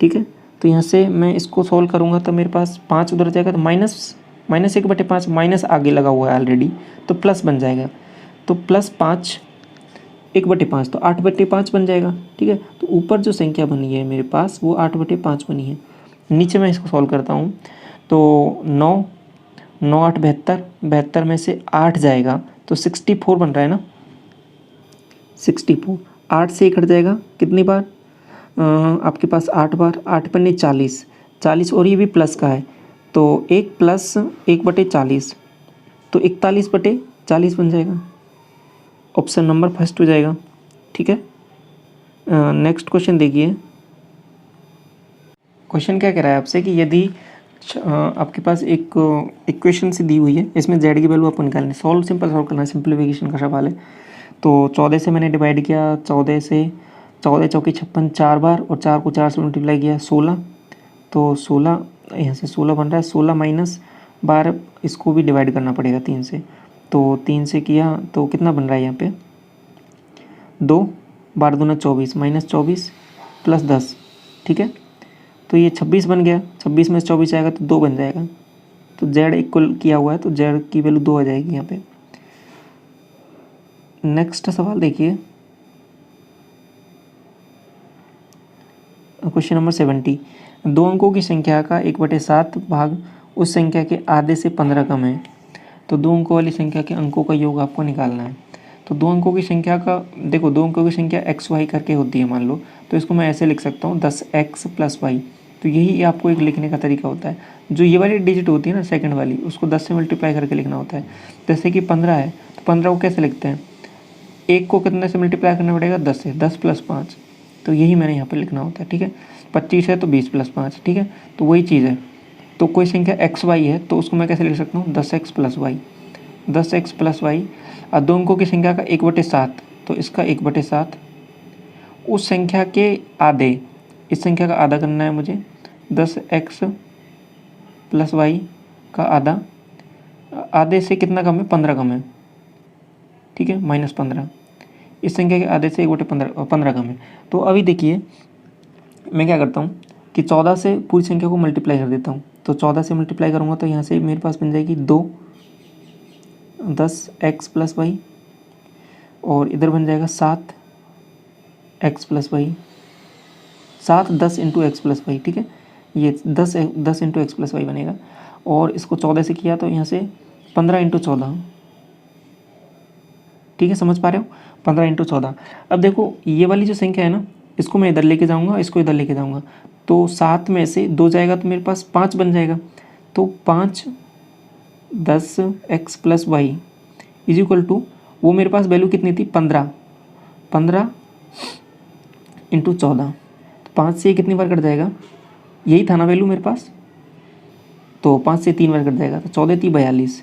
ठीक है। तो यहाँ से मैं इसको सॉल्व करूँगा तो मेरे पास 5 उधर जाएगा, तो -1/5 माइनस आगे लगा हुआ है ऑलरेडी, तो प्लस बन जाएगा, तो +5 1/5 तो 8/5 बन जाएगा, ठीक है। तो ऊपर जो संख्या बनी है मेरे पास वो 8/5 बनी है। नीचे मैं इसको सॉल्व करता हूँ, तो 9 8 72, 72 में से 8 जाएगा तो 64 बन रहा है ना, 64, 8 से 1 हट जाएगा कितनी बार, आपके पास 8 बार, 8 पन्ने 40, 40 और ये भी प्लस का है, तो 1 + 1/40 तो 41/40 बन जाएगा। ऑप्शन नंबर फर्स्ट हो जाएगा, ठीक है। नेक्स्ट क्वेश्चन देखिए, क्वेश्चन क्या कह रहा है आपसे कि यदि आपके पास एक इक्वेशन सी दी हुई है, इसमें z की वैल्यू आपको निकालनी है। सिंपल सॉल्व करना है, सिंप्लीफिकेशन का सवाल है। तो 14 से मैंने डिवाइड किया, 14 से 14 चौकी 56 4 बार, और 4 को 4 से मल्टीप्लाई किया 16, तो 16 यहाँ से 16 बन रहा है। 16 माइनस बार इसको भी डिवाइड करना पड़ेगा 3 से, तो 3 से किया तो कितना बन रहा है यहाँ पे 2 बार 2 24 -24 + 10, ठीक है। तो ये 26 बन गया, 26 में से 24 आएगा तो 2 बन जाएगा, तो z इक्वल किया हुआ है तो z की वैल्यू 2 आ जाएगी यहाँ पे। नेक्स्ट सवाल देखिए, क्वेश्चन नंबर 70, 2 अंकों की संख्या का 1/7 भाग उस संख्या के आधे से 15 कम है, तो 2 अंकों वाली संख्या के अंकों का योग आपको निकालना है। तो 2 अंकों की संख्या का देखो, 2 अंकों की संख्या x y करके होती है मान लो, तो इसको मैं ऐसे लिख सकता हूँ 10x + y, तो यही आपको एक लिखने का तरीका होता है। जो ये वाली डिजिट होती है ना सेकंड वाली, उसको 10 से मल्टीप्लाई करके लिखना होता है। जैसे कि 15 है तो 15 को कैसे लिखते हैं, एक को कितने से मल्टीप्लाई करना पड़ेगा, 10 से, 10 + 5, तो यही मैंने यहाँ पर लिखना होता है। ठीक है, 25 है तो 20 + 5, ठीक है, तो वही चीज़ है। तो कोई संख्या एक्स वाई है तो उसको मैं कैसे लिख सकता हूँ, 10x + y, 10x + y। और दो अंकों की संख्या का 1/7, तो इसका 1/7 उस संख्या के आधे, इस संख्या का आधा करना है मुझे, 10x + y का आधा, आधे से कितना कम है, 15 कम है, ठीक है, -15, इस संख्या के आधे से 1/15 कम है। तो अभी देखिए मैं क्या करता हूँ कि 14 से पूरी संख्या को मल्टीप्लाई कर देता हूँ। तो 14 से मल्टीप्लाई करूँगा तो यहाँ से मेरे पास बन जाएगी 2, 10x + y, और इधर बन जाएगा 7x + y, 7 10 × x + y, ठीक है, ये 10 × x + y बनेगा। और इसको 14 से किया तो यहाँ से 15 × 14, ठीक है, समझ पा रहे हो, 15 × 14। अब देखो ये वाली जो संख्या है ना, इसको मैं इधर लेके जाऊँगा, इसको इधर लेके जाऊँगा, तो 7 में से 2 जाएगा तो मेरे पास 5 बन जाएगा। तो 5 10x + y = वो मेरे पास वैल्यू कितनी थी, 15 × 14, तो 5 से कितनी बार कट जाएगा, यही था ना वैल्यू मेरे पास, तो 5 से 3 बार कट जाएगा, तो 14 × 3 = 42,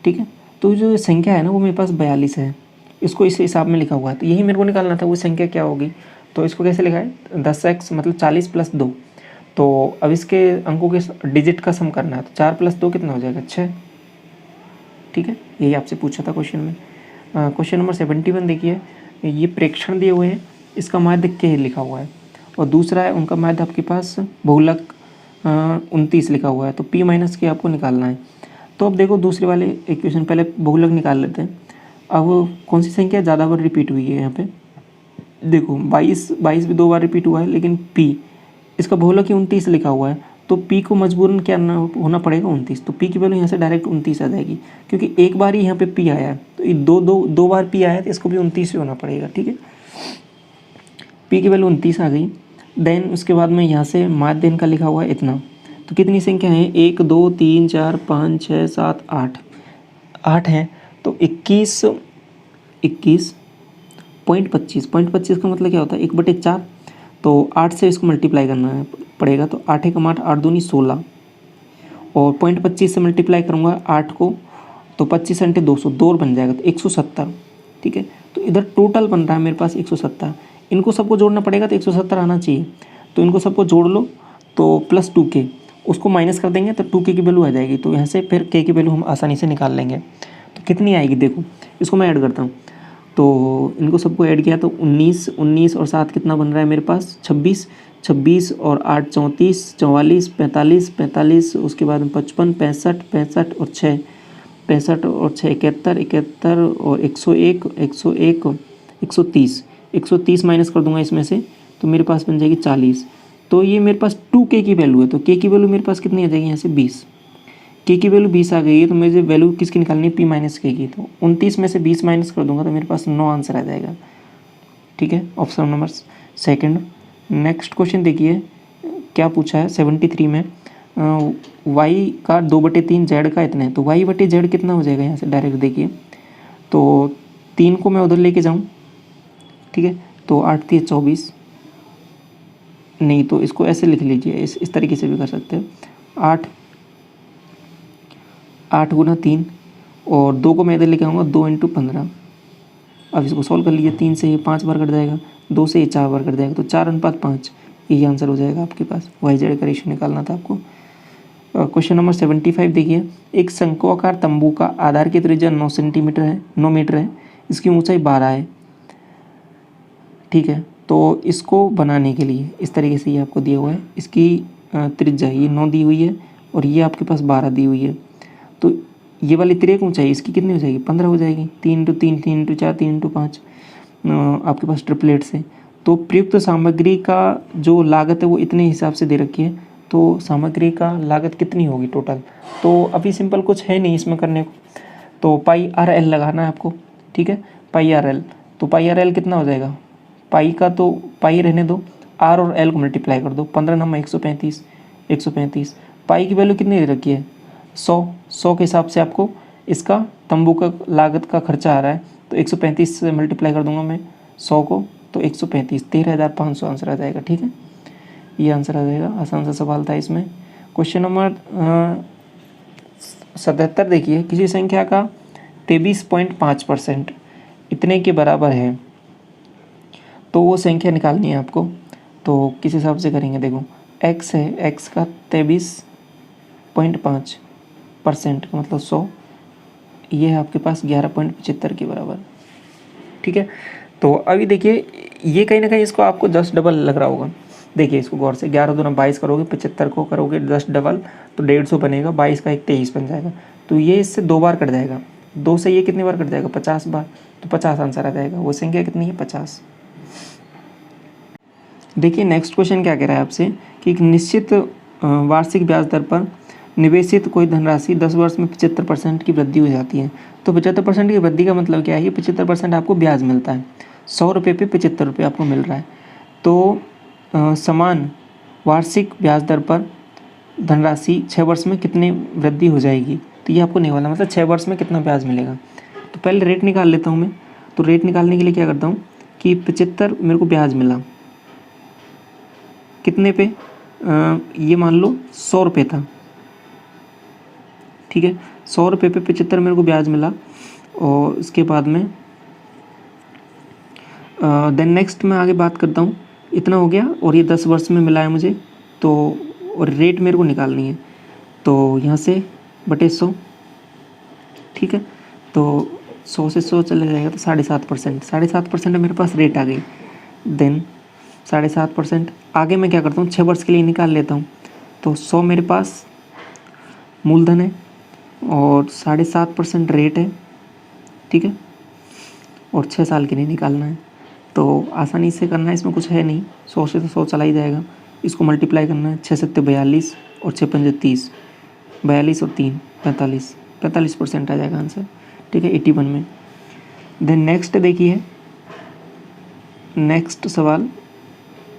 ठीक है। तो जो संख्या है ना वो मेरे पास 42 है, इसको इस हिसाब में लिखा हुआ है। तो यही मेरे को निकालना था वो संख्या क्या होगी। तो इसको कैसे लिखा है, 10x मतलब 40 + 2। तो अब इसके अंकों के डिजिट का सम करना है, तो 4 + 2 कितना हो जाएगा, 6, ठीक है, यही आपसे पूछा था क्वेश्चन में। क्वेश्चन नंबर 71 देखिए, ये प्रेक्षण दिए हुए हैं, इसका माध्य के लिखा हुआ है, और दूसरा है उनका माध्य आपके पास बहुलक 29 लिखा हुआ है। तो P- के आपको निकालना है। तो अब देखो दूसरे वाले इक्वेशन, पहले बहुलक निकाल लेते हैं। अब कौन सी संख्या ज़्यादा बार रिपीट हुई है यहाँ पे, देखो 22 भी 2 बार रिपीट हुआ है, लेकिन P इसका बहुलक ही 29 लिखा हुआ है, तो P को मजबूरन क्या होना पड़ेगा, 29। तो P की वैल्यू यहाँ से डायरेक्ट 29 आ जाएगी, क्योंकि एक बार ही यहाँ पे P आया है, तो ये दो बार P आया है, तो इसको भी 29 ही होना पड़ेगा, ठीक है। P की वैल्यू 29 आ गई। देन उसके बाद में यहाँ से माध्य इनका लिखा हुआ है इतना। तो कितनी संख्या है, 1 2 3 4 5 6 7 8, 8 हैं। तो 21.25 का मतलब क्या होता है, 1/4। तो 8 से इसको मल्टीप्लाई करना पड़ेगा, तो 8 × 8 8 दूनी 16, और 0.25 से मल्टीप्लाई करूँगा 8 को, तो 25 × 200, 2 बन जाएगा, तो 170, ठीक है। तो इधर टोटल बन रहा है मेरे पास 170, इनको सबको जोड़ना पड़ेगा, तो 170 आना चाहिए। तो इनको सबको जोड़ लो, तो +2k, उसको माइनस कर देंगे तो 2k की वैल्यू आ जाएगी। तो यहाँ से फिर k की वैल्यू हम आसानी से निकाल लेंगे। तो कितनी आएगी, देखो इसको मैं ऐड करता हूँ। तो इनको सबको ऐड किया तो 19 और 7 कितना बन रहा है मेरे पास, 26 और 8 34, 44 45 45, उसके बाद 55 65 और 6 65 और 6 71 और 101 130 माइनस कर दूंगा इसमें से, तो मेरे पास बन जाएगी 40। तो ये मेरे पास 2k की वैल्यू है, तो k की वैल्यू मेरे पास कितनी आ जाएगी, यहाँ से 20, k की वैल्यू 20 आ गई है। तो मुझे वैल्यू किसकी निकालनी है, P- k की। तो 29 में से 20 माइनस कर दूंगा तो मेरे पास 9 आंसर आ जाएगा, ठीक है, option number second. Next question देखिए क्या पूछा है 73 में, y का 2/3 z का इतना है। तो y/z कितना हो जाएगा, यहाँ से डायरेक्ट देखिए, तो 3 को मैं उधर लेके जाऊँ, ठीक है, तो 8 × 3 = 24, नहीं तो इसको ऐसे लिख लीजिए, इस तरीके से भी कर सकते हैं, 8 × 3, और 2 को मैं इधर लेके आऊँगा, 2 × 15। अब इसको सॉल्व कर लीजिए, 3 से ये 5 बार कट जाएगा, 2 से ये 4 बार कट जाएगा, तो 4:5, यही आंसर हो जाएगा आपके पास। YZ का रेशियो निकालना था आपको। क्वेश्चन नंबर 75 देखिए, एक शंक्वाकार तंबू का आधार की त्रिज्या 9 मीटर है, इसकी ऊंचाई 12 है, ठीक है। तो इसको बनाने के लिए इस तरीके से ये आपको दिया हुआ है, इसकी त्रिज्या ये 9 दी हुई है, और ये आपके पास 12 दी हुई है। तो ये वाली तिर्यक ऊंचाई इसकी कितनी हो जाएगी, 15 हो जाएगी, 3 × 3 3 × 4 3 × 5 आपके पास ट्रिपलेट से। तो प्रयुक्त सामग्री का जो लागत है वो इतने हिसाब से दे रखी है, तो सामग्री का लागत कितनी होगी टोटल। तो अभी सिंपल कुछ है नहीं इसमें करने को, तो πRL लगाना है आपको, ठीक है, πRL। तो πRL कितना हो जाएगा, पाई का तो पाई रहने दो, आर और एल को मल्टीप्लाई कर दो, 15 नंबर 135, 135। पाई की वैल्यू कितनी दे रखी है 100 के हिसाब से आपको इसका तंबू का लागत का खर्चा आ रहा है, तो 135 से मल्टीप्लाई कर दूंगा मैं 100 को, तो 135 13,500 आंसर आ जाएगा। ठीक है, ये आंसर आ जाएगा। आसान सा सवाल था इसमें। क्वेश्चन नंबर 77 देखिए, किसी संख्या का 23.5% इतने के बराबर है, तो वो संख्या निकालनी है आपको। तो किस हिसाब से करेंगे, देखो x है, x का 23.5% का मतलब 100, ये है आपके पास 11.75 के बराबर। ठीक है, तो अभी देखिए ये कहीं ना कहीं इसको आपको 10 डबल लग रहा होगा। देखिए इसको गौर से, 11 दूना 22 करोगे, 75 को करोगे 10 डबल तो 150 बनेगा, 22 का 23 बन जाएगा। तो ये इससे 2 बार कट जाएगा, 2 से ये कितनी बार कट जाएगा 50 बार, तो 50 आंसर आ जाएगा। वो संख्या कितनी है 50। देखिए नेक्स्ट क्वेश्चन क्या कह रहा है आपसे कि एक निश्चित वार्षिक ब्याज दर पर निवेशित कोई धनराशि 10 वर्ष में 75% की वृद्धि हो जाती है। तो 75% की वृद्धि का मतलब क्या है, 75% आपको ब्याज मिलता है, 100 रुपये पे 75 रुपये आपको मिल रहा है। तो समान वार्षिक ब्याज दर पर धनराशि 6 वर्ष में कितनी वृद्धि हो जाएगी, तो ये आपको निकालना, मतलब 6 वर्ष में कितना ब्याज मिलेगा। तो पहले रेट निकाल लेता हूँ मैं। तो रेट निकालने के लिए क्या करता हूँ कि 75 मेरे को ब्याज मिला, कितने पे, ये मान लो 100 रुपये था। ठीक है, 100 रुपये पे 75 मेरे को ब्याज मिला। और उसके बाद में देन नेक्स्ट मैं आगे बात करता हूँ, इतना हो गया और ये 10 वर्ष में मिला है मुझे। तो और रेट मेरे को निकालनी है, तो यहाँ से बटे 100। ठीक है, तो 100 से 100 चले जाएगा तो 7.5%, 7.5% मेरे पास रेट आ गई। देन 7.5% आगे मैं क्या करता हूँ 6 वर्ष के लिए निकाल लेता हूँ। तो 100 मेरे पास मूलधन है और 7.5% रेट है। ठीक है, और 6 साल के लिए निकालना है, तो आसानी से करना है, इसमें कुछ है नहीं, 100 से तो 100 चला ही जाएगा। इसको मल्टीप्लाई करना है, 6 7 42 और 6 5 30, 42 और 3 45, 45% आ जाएगा आंसर। ठीक है, 81 में। देन नेक्स्ट देखिए, नेक्स्ट सवाल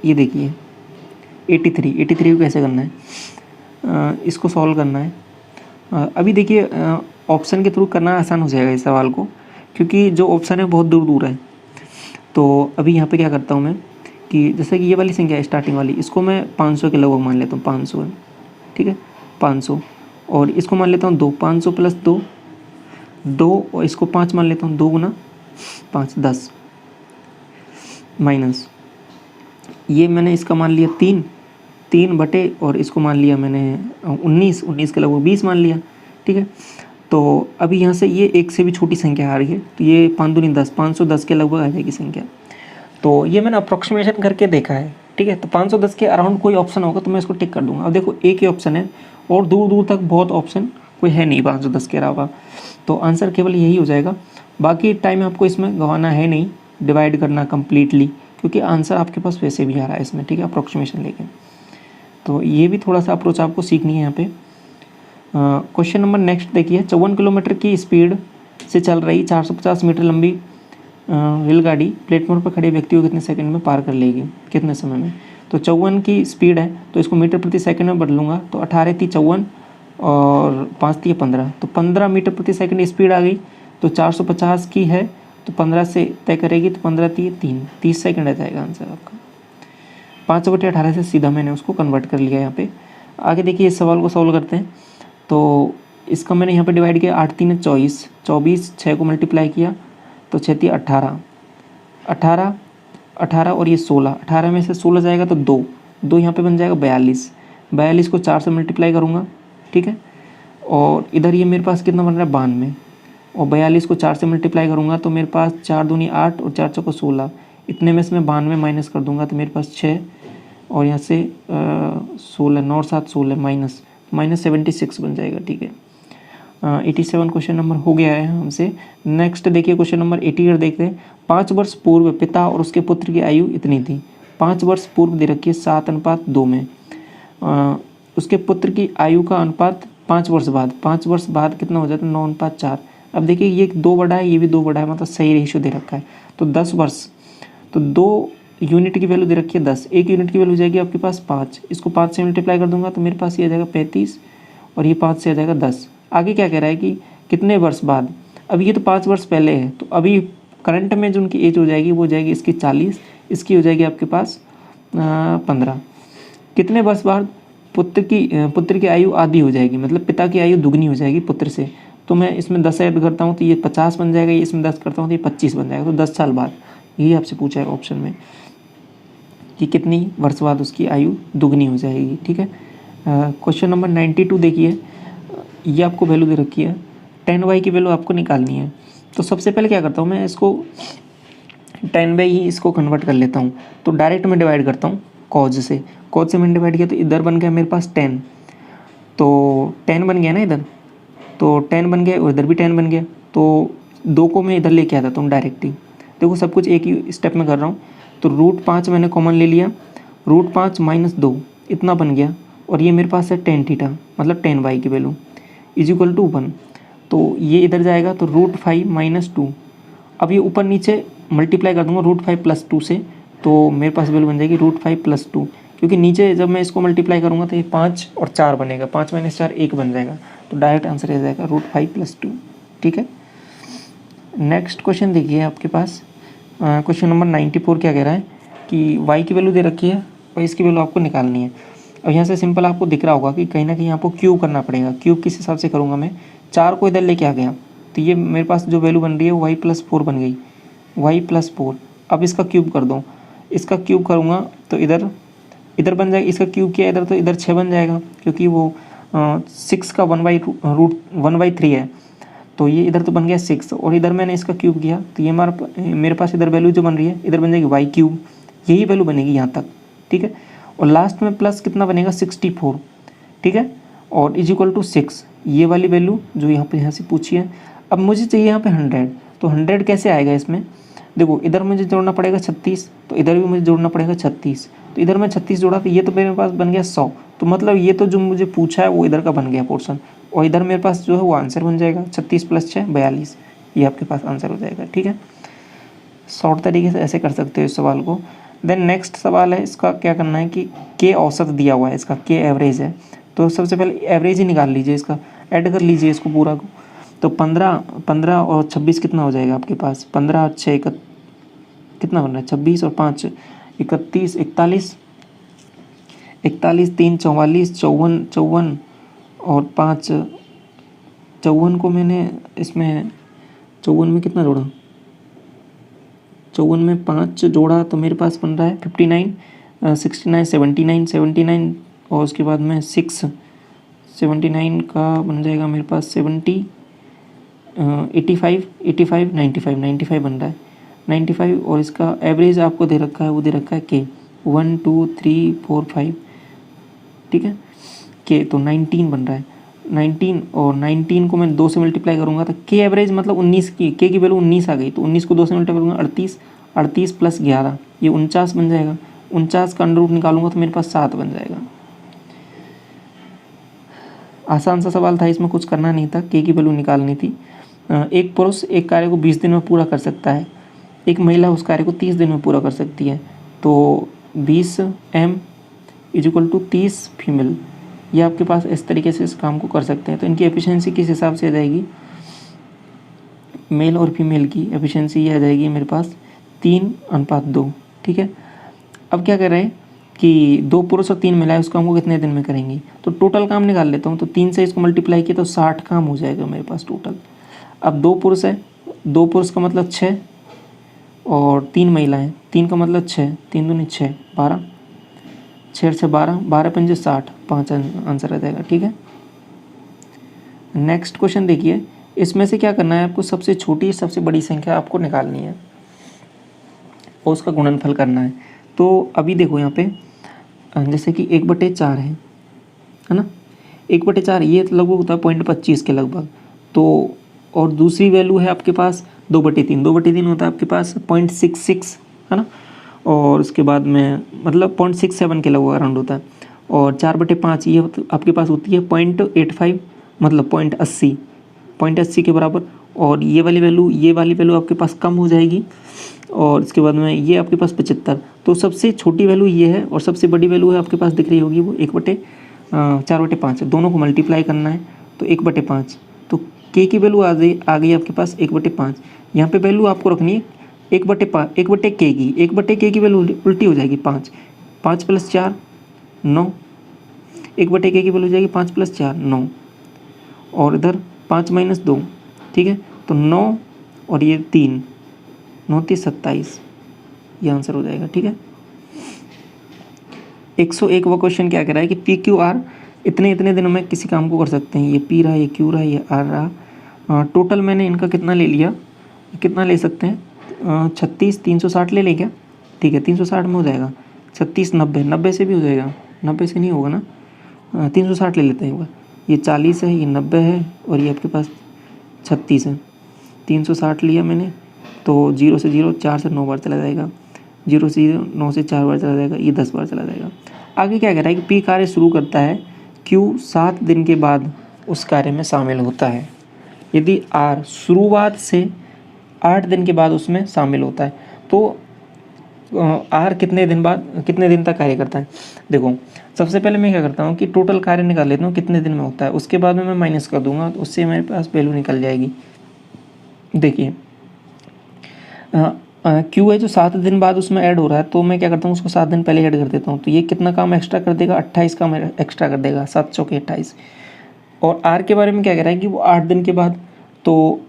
ये देखिए 83 को कैसे करना है, इसको सॉल्व करना है। अभी देखिए ऑप्शन के थ्रू करना आसान हो जाएगा इस सवाल को, क्योंकि जो ऑप्शन है बहुत दूर दूर है। तो अभी यहाँ पे क्या करता हूँ मैं कि जैसे कि ये वाली संख्या है स्टार्टिंग वाली, इसको मैं 500 के लगभग मान लेता हूँ, 500 है। ठीक है, 500 और इसको मान लेता हूँ 2, 500 प्लस 2, 2 और इसको 5 मान लेता हूँ, 2 गुना 5 10 माइनस ये मैंने इसका मान लिया 3 बटे और इसको मान लिया मैंने 19 के लगभग 20 मान लिया। ठीक है, तो अभी यहाँ से ये एक से भी छोटी संख्या आ रही है, तो ये 5 दूनी 10, 510 के लगभग आ जाएगी संख्या। तो ये मैंने अप्रोक्सीमेशन करके देखा है। ठीक है, तो 510 के अराउंड कोई ऑप्शन होगा तो मैं इसको टिक कर दूंगा। अब देखो एक ही ऑप्शन है और दूर दूर तक बहुत ऑप्शन कोई है नहीं 510 के अलावा, तो आंसर केवल यही हो जाएगा। बाकी टाइम आपको इसमें गंवाना है नहीं, डिवाइड करना कम्प्लीटली, क्योंकि आंसर आपके पास वैसे भी आ रहा है इसमें। ठीक है, अप्रोक्सीमेशन लेके, तो ये भी थोड़ा सा अप्रोच आपको सीखनी है यहाँ पे। क्वेश्चन नंबर नेक्स्ट देखिए, 54 किलोमीटर की स्पीड से चल रही 450 मीटर लंबी रेलगाड़ी प्लेटफॉर्म पर खड़े व्यक्ति को कितने सेकंड में पार कर लेगी, कितने समय में। तो 54 की स्पीड है, तो इसको मीटर प्रति सेकंड में बदलूंगा, तो 18 थी 54 और 5 थी 15, तो 15 मीटर प्रति सेकंड स्पीड आ गई। तो 450 की है तो 15 से तय करेगी, तो 15 थी 30 सेकंड आ जाएगा आंसर आपका। 5/18 से सीधा मैंने उसको कन्वर्ट कर लिया यहाँ पे। आगे देखिए इस सवाल को सॉल्व करते हैं। तो इसका मैंने यहाँ पे डिवाइड किया, 8 3 24, 24 6 को मल्टीप्लाई किया तो 6 थी 18, 18 और ये 16, 18 में से 16 जाएगा तो 2 यहाँ पे बन जाएगा 42 को 4 से मल्टीप्लाई करूँगा। ठीक है, और इधर ये मेरे पास कितना बन रहा है 92, और 42 को 4 से मल्टीप्लाई करूँगा तो मेरे पास 4 दूनी 8 और 4 चौको 16, इतने में से मैं 92 माइनस कर दूँगा तो मेरे पास 6 और यहाँ से 16, 9 और 7 16 माइनस 76 बन जाएगा। ठीक है, 87 क्वेश्चन नंबर हो गया है हमसे। नेक्स्ट देखिए क्वेश्चन नंबर 88 देखते हैं। 5 वर्ष पूर्व पिता और उसके पुत्र की आयु इतनी थी। 5 वर्ष पूर्व दे रखी है 7:2 में। उसके पुत्र की आयु का अनुपात 5 वर्ष बाद कितना हो जाता है 9:4। अब देखिए ये 2 बड़ा है, ये भी 2 बड़ा है, मतलब सही रेशियो दे रखा है। तो 10 वर्ष, तो 2 यूनिट की वैल्यू दे रखी है 10, एक यूनिट की वैल्यू हो जाएगी आपके पास 5, इसको 5 से मल्टीप्लाई कर दूंगा तो मेरे पास ये आ जाएगा 35 और ये 5 से आ जाएगा 10। आगे क्या कह रहा है कि कितने वर्ष बाद, अब ये तो 5 वर्ष पहले है, तो अभी करंट में जो उनकी एज हो जाएगी वो हो जाएगी इसकी 40, इसकी हो जाएगी आपके पास 15। कितने वर्ष बाद पुत्र की आयु आधी हो जाएगी, मतलब पिता की आयु दुगनी हो जाएगी पुत्र से, तो मैं इसमें 10 ऐड करता हूँ तो ये 50 बन जाएगा, ये इसमें 10 करता हूँ तो ये 25 बन जाएगा। तो 10 साल बाद, यही आपसे पूछा है ऑप्शन में कि कितनी वर्ष बाद उसकी आयु दुगनी हो जाएगी। ठीक है, क्वेश्चन नंबर 92 देखिए, ये आपको वैल्यू दे रखी है, 10y की वैल्यू आपको निकालनी है। तो सबसे पहले क्या करता हूँ मैं, इसको 10 बाई ही इसको कन्वर्ट कर लेता हूँ, तो डायरेक्ट मैं डिवाइड करता हूँ कॉज से मैंने डिवाइड किया तो इधर बन गया मेरे पास 10, तो 10 बन गया ना इधर, तो 10 बन गया और इधर भी 10 बन गया, तो 2 को मैं इधर लेके आ जाता हूँ डायरेक्ट ही। देखो सब कुछ एक ही स्टेप में कर रहा हूँ, तो √5 मैंने कॉमन ले लिया, √5 - 2 इतना बन गया, और ये मेरे पास है tan थीटा, मतलब 10y की वैल्यू इज इक्वल टू 1, तो ये इधर जाएगा तो √5 - 2। अब ये ऊपर नीचे मल्टीप्लाई कर दूंगा √5 + 2 से, तो मेरे पास वैल्यू बन जाएगी √5 + 2, क्योंकि नीचे जब मैं इसको मल्टीप्लाई करूँगा तो ये 5 और 4 बनेगा, 5 - 4 1 बन जाएगा, तो डायरेक्ट आंसर आ जाएगा √5 + 2। ठीक है, नेक्स्ट क्वेश्चन देखिए आपके पास, क्वेश्चन नंबर 94 क्या कह रहा है कि y की वैल्यू दे रखी है और इसकी वैल्यू आपको निकालनी है। अब यहाँ से सिंपल आपको दिख रहा होगा कि कहीं ना कहीं आपको क्यूब करना पड़ेगा। क्यूब किस हिसाब से करूँगा मैं, 4 को इधर लेके आ गया, तो ये मेरे पास जो वैल्यू बन रही है y + 4 बन गई, y + 4। अब इसका क्यूब कर दो, इसका क्यूब करूँगा तो इधर बन जाएगा, इसका क्यूब किया इधर तो इधर 6 बन जाएगा, क्योंकि वो 6 का 1/3 है, तो ये इधर तो बन गया 6, और इधर मैंने इसका क्यूब किया तो ये मेरे पास इधर वैल्यू जो बन रही है इधर बन जाएगी y3, यही वैल्यू बनेगी यहाँ तक। ठीक है, और लास्ट में प्लस कितना बनेगा 64। ठीक है, और इज इक्वल टू 6, ये वाली वैल्यू जो यहाँ से पूछी है। अब मुझे चाहिए यहाँ पे 100, तो 100 कैसे आएगा इसमें, देखो इधर मुझे जोड़ना पड़ेगा 36, तो इधर भी मुझे जोड़ना पड़ेगा 36, तो इधर मैं 36 जोड़ा तो ये तो मेरे पास बन गया 100, तो मतलब ये तो जो मुझे पूछा है वो इधर का बन गया पोर्शन, और इधर मेरे पास जो है वो आंसर बन जाएगा 36 + 6 42, ये आपके पास आंसर हो जाएगा। ठीक है, शॉर्ट तरीके से ऐसे कर सकते हो इस सवाल को। देन नेक्स्ट सवाल है, इसका क्या करना है कि के औसत दिया हुआ है, इसका के एवरेज है, तो सबसे पहले एवरेज ही निकाल लीजिए, इसका ऐड कर लीजिए इसको पूरा को, तो 15 और 26 कितना हो जाएगा आपके पास, 15 और 6 कितना बन रहा है, 26 और 5 31 41 3 44 54 और 5 54 को मैंने इसमें 54 में कितना जोड़ा, 54 में 5 जोड़ा तो मेरे पास बन रहा है 59 69 79 और उसके बाद में 6 79 का बन जाएगा मेरे पास 70 85 95 बन रहा है 95, और इसका एवरेज आपको दे रखा है, वो दे रखा है के 1 2 3 4 5। ठीक है, के तो 19 बन रहा है 19, और 19 को मैं 2 से मल्टीप्लाई करूँगा तो के एवरेज मतलब 19 की, के की वैल्यू 19 आ गई, तो 19 को 2 से मल्टीप्लाई करूँगा 38 + 11 ये 49 बन जाएगा, 49 का अंडर रूट निकालूंगा तो मेरे पास 7 बन जाएगा। आसान सा सवाल था, इसमें कुछ करना नहीं था, के की वैल्यू निकालनी थी। एक पुरुष एक कार्य को 20 दिन में पूरा कर सकता है, एक महिला उस कार्य को 30 दिन में पूरा कर सकती है, तो 20 M = 30 फीमेल, ये आपके पास इस तरीके से इस काम को कर सकते हैं। तो इनकी एफिशिएंसी किस हिसाब से आ जाएगी, मेल और फीमेल की एफिशिएंसी ये आ जाएगी मेरे पास 3:2। ठीक है, अब क्या कर रहे हैं कि 2 पुरुष और 3 महिलाएं उस काम को कितने दिन में करेंगी, तो टोटल काम निकाल लेता हूँ, तो 3 से इसको मल्टीप्लाई किया तो 60 काम हो जाएगा मेरे पास टोटल। अब 2 पुरुष है, 2 पुरुष का मतलब 6 और 3 महिलाएं, 3 का मतलब 6, 3 दूनी 6 12, 6 से 12 12 पंजे 60, 5 आंसर आ जाएगा। ठीक है, नेक्स्ट क्वेश्चन देखिए, इसमें से क्या करना है आपको, सबसे छोटी सबसे बड़ी संख्या आपको निकालनी है और उसका गुणनफल करना है। तो अभी देखो यहाँ पे जैसे कि 1/4 है ना, 1/4 ये लगभग होता है 0.25 के लगभग, तो और दूसरी वैल्यू है आपके पास 2/3, 2/3 होता है आपके पास 0.66 है ना, और उसके बाद में मतलब 0.67 के लगभग अराउंड होता है, और 4/5 ये आपके पास होती है 0.85 मतलब 0.80 के बराबर, और ये वाली वैल्यू आपके पास कम हो जाएगी, और इसके बाद में ये आपके पास 75। तो सबसे छोटी वैल्यू ये है और सबसे बड़ी वैल्यू है आपके पास दिख रही होगी वो 1/4/5 है। दोनों को मल्टीप्लाई करना है तो 1/5। तो के की वैल्यू आ गई आपके पास 1/5। यहाँ पे वैल्यू आपको रखनी है 1/5 1/के की। 1/के की वैल्यू उल्टी हो जाएगी 5। 5 + 4 9। 1/के की वैल्यू हो जाएगी 5 + 4 9, और इधर 5 - 2, ठीक है। तो 9 और ये 3, 9 × 3 = 27, ये आंसर हो जाएगा, ठीक है। 101 वो क्वेश्चन क्या कह रहा है कि PQR इतने दिनों में किसी काम को कर सकते हैं। ये P रहा, ये Q रहा, ये R रहा। टोटल मैंने इनका कितना ले लिया, कितना ले सकते हैं 36 360 ले लें क्या? ठीक है, 360 में हो जाएगा। 36 90 से भी हो जाएगा, 90 से नहीं होगा ना, 360 ले लेते हैं एक बार। ये 40 है, ये 90 है, और ये आपके पास 36 है। 360 लिया मैंने, तो 0 से 0 4 से 9 बार चला जाएगा, 0 से 0 9 से 4 बार चला जाएगा, ये 10 बार चला जाएगा। आगे क्या कह रहा है कि P कार्य शुरू करता है, Q 7 दिन के बाद उस कार्य में शामिल होता है। यदि R शुरुआत से 8 दिन के बाद उसमें शामिल होता है, तो R कितने दिन तक कार्य करता है। देखो, सबसे पहले मैं क्या करता हूँ कि टोटल कार्य निकाल लेता हूँ कितने दिन में होता है, उसके बाद में मैं माइनस कर दूंगा, तो उससे मेरे पास वैल्यू निकल जाएगी। देखिए Q है जो 7 दिन बाद उसमें ऐड हो रहा है, तो मैं क्या करता हूँ उसको 7 दिन पहले ऐड कर देता हूँ। तो ये कितना काम एक्स्ट्रा कर देगा, 28 काम एक्स्ट्रा कर देगा, 7 × 4 = 28। और R के बारे में क्या कह रहा है कि वो 8 दिन के बाद, तो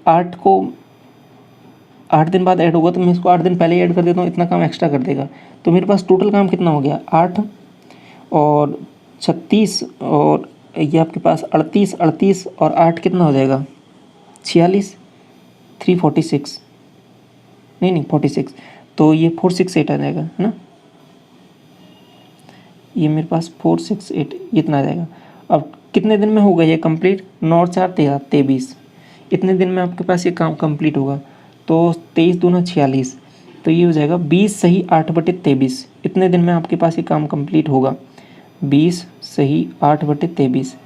8 दिन बाद ऐड होगा, तो मैं इसको 8 दिन पहले ही ऐड कर देता हूँ, इतना काम एक्स्ट्रा कर देगा। तो मेरे पास टोटल काम कितना हो गया, 8 और 36, और ये आपके पास 38 और 8 कितना हो जाएगा 46, 346 नहीं 46, तो ये 468 आ जाएगा, है ना। ये मेरे पास 468 इतना आ जाएगा। अब कितने दिन में होगा ये कंप्लीट, 9 और 4 13 23, इतने दिन में आपके पास ये काम कंप्लीट होगा। तो 23 दूना 46, तो ये हो जाएगा 20 सही 8/23, इतने दिन में आपके पास ये काम कंप्लीट होगा। 20 सही 8/23।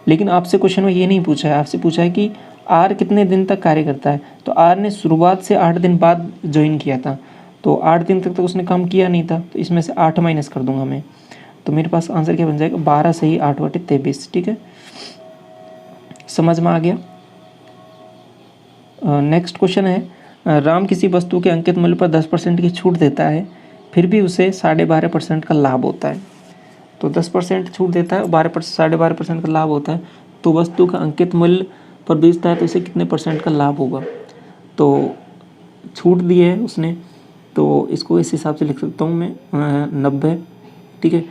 लेकिन आपसे क्वेश्चन में ये नहीं पूछा है, आपसे पूछा है कि R कितने दिन तक कार्य करता है। तो R ने शुरुआत से 8 दिन बाद ज्वाइन किया था, तो 8 दिन तक तो उसने काम किया नहीं था, तो इसमें से 8 माइनस कर दूंगा मैं, तो मेरे पास आंसर क्या बन जाएगा 12 सही 8/23, ठीक है। समझ में आ गया। नेक्स्ट क्वेश्चन है, राम किसी वस्तु के अंकित मूल्य पर 10% की छूट देता है, फिर भी उसे 12.5% का लाभ होता है। तो 10% छूट देता है, 12.5% का लाभ होता है, तो वस्तु का अंकित मूल्य पर बेचता है तो इसे कितने % का लाभ होगा। तो छूट दी है उसने, तो इसको इस हिसाब से लिख सकता हूँ मैं 90, ठीक है,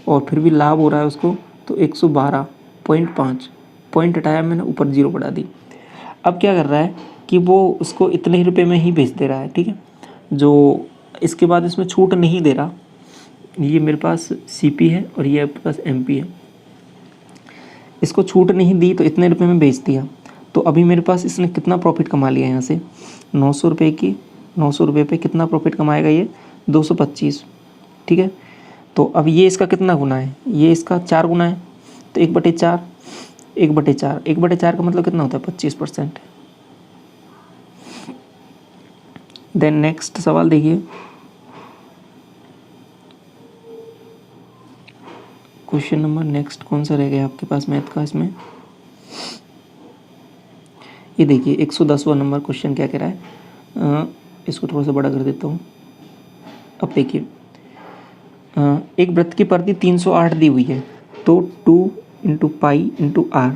और फिर भी लाभ हो रहा है उसको, तो 112.5 पॉइंट हटाया मैंने, ऊपर 0 बढ़ा दी। अब क्या कर रहा है कि वो उसको इतने ही रुपये में ही बेच दे रहा है, ठीक है। जो इसके बाद इसमें छूट नहीं दे रहा, ये मेरे पास CP है और ये आपके पास MP है, इसको छूट नहीं दी तो इतने रुपये में बेच दिया। तो अभी मेरे पास इसने कितना प्रॉफिट कमा लिया यहाँ से, 900 रुपये की, 900 रुपये पे कितना प्रॉफिट कमाएगा ये 225, ठीक है। तो अब ये इसका कितना गुना है, ये इसका 4 गुना है, तो 1/4 1/4 का मतलब कितना होता है 25%। देन नेक्स्ट सवाल देखिए, क्वेश्चन नंबर नेक्स्ट कौन सा रह गया आपके पास मैथ का इसमें, ये देखिए 110वां नंबर क्वेश्चन क्या कह रहा है। इसको थोड़ा सा बड़ा कर देता हूँ। अब देखिए एक वृत्त की परिधि 308 दी हुई है, तो 2 × पाई × r,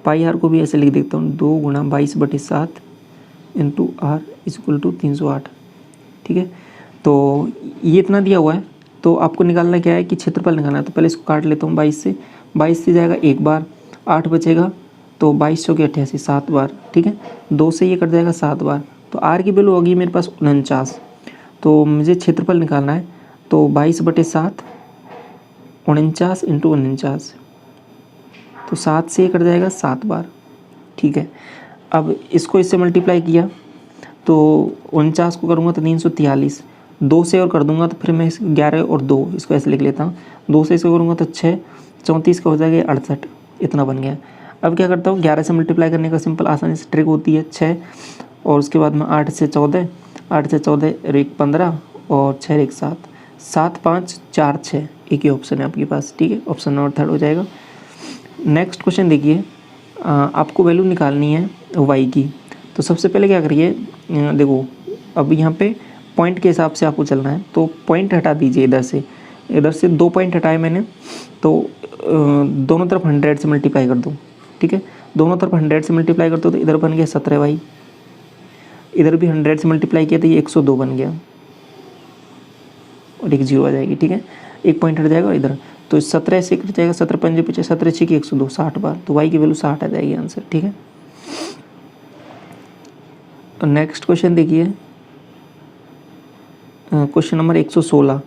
पाई r को भी ऐसे लिख देता हूँ 2 × 22/7 × r = 308, ठीक है। तो ये इतना दिया हुआ है, तो आपको निकालना क्या है कि क्षेत्रफल निकालना है। तो पहले इसको काट लेता हूँ 22 से जाएगा 1 बार, 8 बचेगा, तो 22 × 4 = 88 7 बार, ठीक है। 2 से ये कट जाएगा 7 बार, तो r की वैल्यू होगी मेरे पास 49। तो मुझे क्षेत्रफल निकालना है, तो 22/7 49 × 49, तो 7 से ये कट जाएगा 7 बार, ठीक है। अब इसको इससे मल्टीप्लाई किया, तो 49 को करूँगा तो 343, 2 से और कर दूंगा तो फिर मैं 11 और 2 इसको ऐसे लिख लेता हूँ, 2 से इसको करूँगा तो 6, 34 का हो जाएगा 68, इतना बन गया। अब क्या करता हूँ, 11 से मल्टीप्लाई करने का सिंपल आसानी से ट्रिक होती है 6, और उसके बाद में 8 से 14, 8 से 14 एक 15 और 6 एक 7, 7 5 4 6, एक ही ऑप्शन है आपके पास, ठीक है, ऑप्शन नंबर 3 हो जाएगा। नेक्स्ट क्वेश्चन देखिए, आपको वैल्यू निकालनी है वाई की। तो सबसे पहले क्या करिए, देखो अब यहाँ पे पॉइंट के हिसाब से आपको चलना है, तो पॉइंट हटा दीजिए इधर से 2 पॉइंट हटाए मैंने, तो दोनों तरफ 100 से मल्टीप्लाई कर दो, ठीक है, दोनों तरफ 100 से मल्टीप्लाई कर दो, तो इधर बन गया 17 वाई, इधर भी 100 से मल्टीप्लाई किया तो ये 102 बन गया और एक 0 आ जाएगी, ठीक है, एक पॉइंट हट जाएगा इधर, तो 17 से कट जाएगा, 17 पंजे पीछे 17 6 की 102, 60 बार, तो वाई की वैल्यू 60 आ जाएगी आंसर, ठीक है। नेक्स्ट क्वेश्चन देखिए, क्वेश्चन नंबर 116,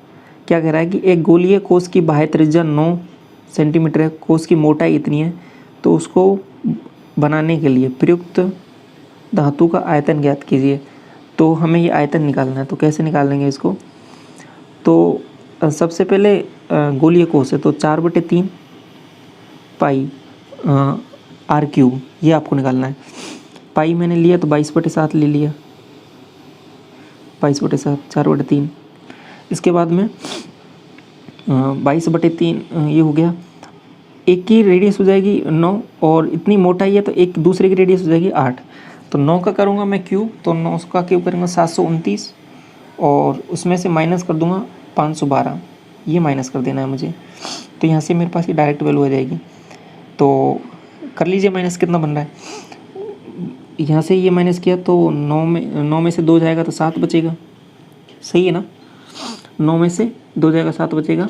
क्या कह रहा है कि एक गोलीय कोष की बाह्य त्रिज्या 9 सेंटीमीटर है, कोष की मोटाई इतनी है, तो उसको बनाने के लिए प्रयुक्त धातु का आयतन ज्ञात कीजिए। तो हमें ये आयतन निकालना है, तो कैसे निकालेंगे इसको, तो सबसे पहले गोलीय कोष है, तो 4/3 पाई r³ ये आपको निकालना है। पाई मैंने लिया तो 22/7 ले लिया, 22/7 4/3। इसके बाद में 22/3 ये हो गया, एक की रेडियस हो जाएगी 9 और इतनी मोटाई है तो एक दूसरे की रेडियस हो जाएगी 8, तो 9 का करूँगा मैं क्यूब, तो 9 का क्यूब करूँगा 729 और उसमें से माइनस कर दूँगा 512, ये माइनस कर देना है मुझे, तो यहाँ से मेरे पास ये डायरेक्ट वैल्यू आ जाएगी। तो कर लीजिए माइनस, कितना बन रहा है, यहाँ से ये माइनस किया तो 9 में से 2 जाएगा तो 7 बचेगा, सही है ना, 9 में से 2 जाएगा 7 बचेगा,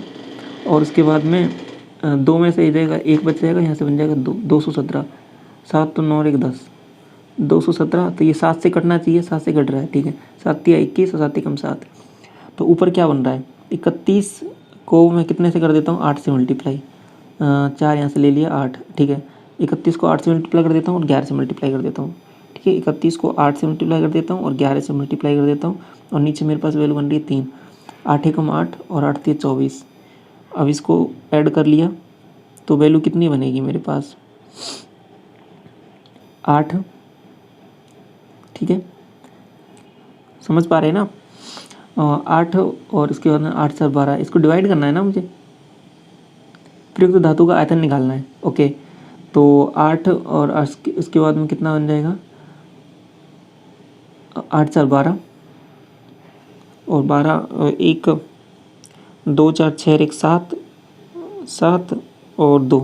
और उसके बाद में 2 में से जाएगा 1 बच जाएगा, यहाँ से बन जाएगा 217, 7 तो 9 और 1 10, 217, तो ये 7 से कटना चाहिए, 7 से कट रहा है, ठीक है, 7 या 21 और 7 कम 7, तो ऊपर क्या बन रहा है, 31 को मैं कितने से कर देता हूँ, 8 से मल्टीप्लाई, 4 यहाँ से ले लिया 8, ठीक है, 31 को 8 से मल्टीप्लाई कर देता हूँ और 11 से मल्टीप्लाई कर देता हूँ, ठीक है, 31 को 8 से मल्टीप्लाई कर देता हूँ और 11 से मल्टीप्लाई कर देता हूँ, और नीचे मेरे पास वैल्यू बन रही है 3, 8 एकम 8 और 8 3 24। अब इसको ऐड कर लिया तो वैल्यू कितनी बनेगी मेरे पास, 8, ठीक है, समझ पा रहे हैं ना, 8 और इसके बाद में 8 4 12, इसको डिवाइड करना है ना मुझे, प्रयुक्त धातु का आयतन निकालना है, ओके, तो 8 और इसके बाद में कितना बन जाएगा, 8 4 12 और 12 1 2 4 6 1 7 7 और 2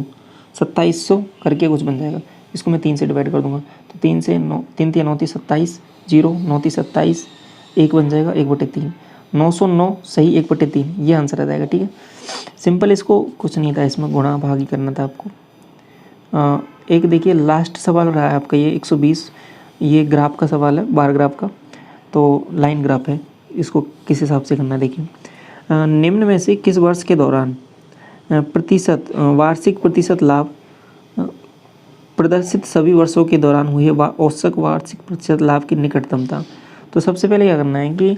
2700 करके कुछ बन जाएगा, इसको मैं 3 से डिवाइड कर दूंगा, तो 3 से 9 3 3 9 27 0 9 27 1 बन जाएगा 1/3, 909 सही 1/3, ये आंसर आ जाएगा, ठीक है, सिंपल, इसको कुछ नहीं था, इसमें गुणा भाग ही करना था आपको। एक देखिए लास्ट सवाल रहा है आपका ये 120, ये ग्राफ का सवाल है, बार ग्राफ का, तो लाइन ग्राफ है, इसको किस हिसाब से करना है देखिए, निम्न में से किस वर्ष के दौरान वार्षिक प्रतिशत लाभ प्रदर्शित सभी वर्षों के दौरान हुए औसत वार्षिक प्रतिशत लाभ की निकटतम था। तो सबसे पहले क्या करना है कि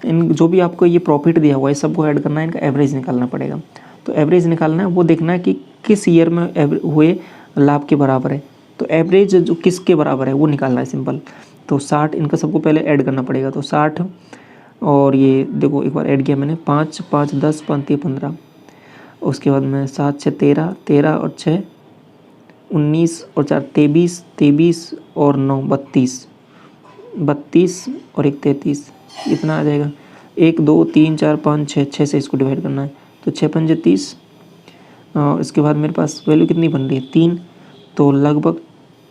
इन जो भी आपको ये प्रॉफिट दिया हुआ है सबको ऐड करना है, इनका एवरेज निकालना पड़ेगा, तो एवरेज निकालना है, वो देखना है कि किस ईयर में हुए लाभ के बराबर है, तो एवरेज जो किसके बराबर है वो निकालना है सिंपल, तो 60 इनका सबको पहले ऐड करना पड़ेगा, तो 60 और ये देखो एक बार ऐड किया मैंने, 5 5 10 5 15, उसके बाद में 7 6 13 13 और 6 19 और 4 23 23 और 9 32 32 और 1 33, इतना आ जाएगा, 1 2 3 4 5 6 6 से इसको डिवाइड करना है, तो 6 पंजे 30, इसके बाद मेरे पास वैल्यू कितनी बन रही है 3, तो लगभग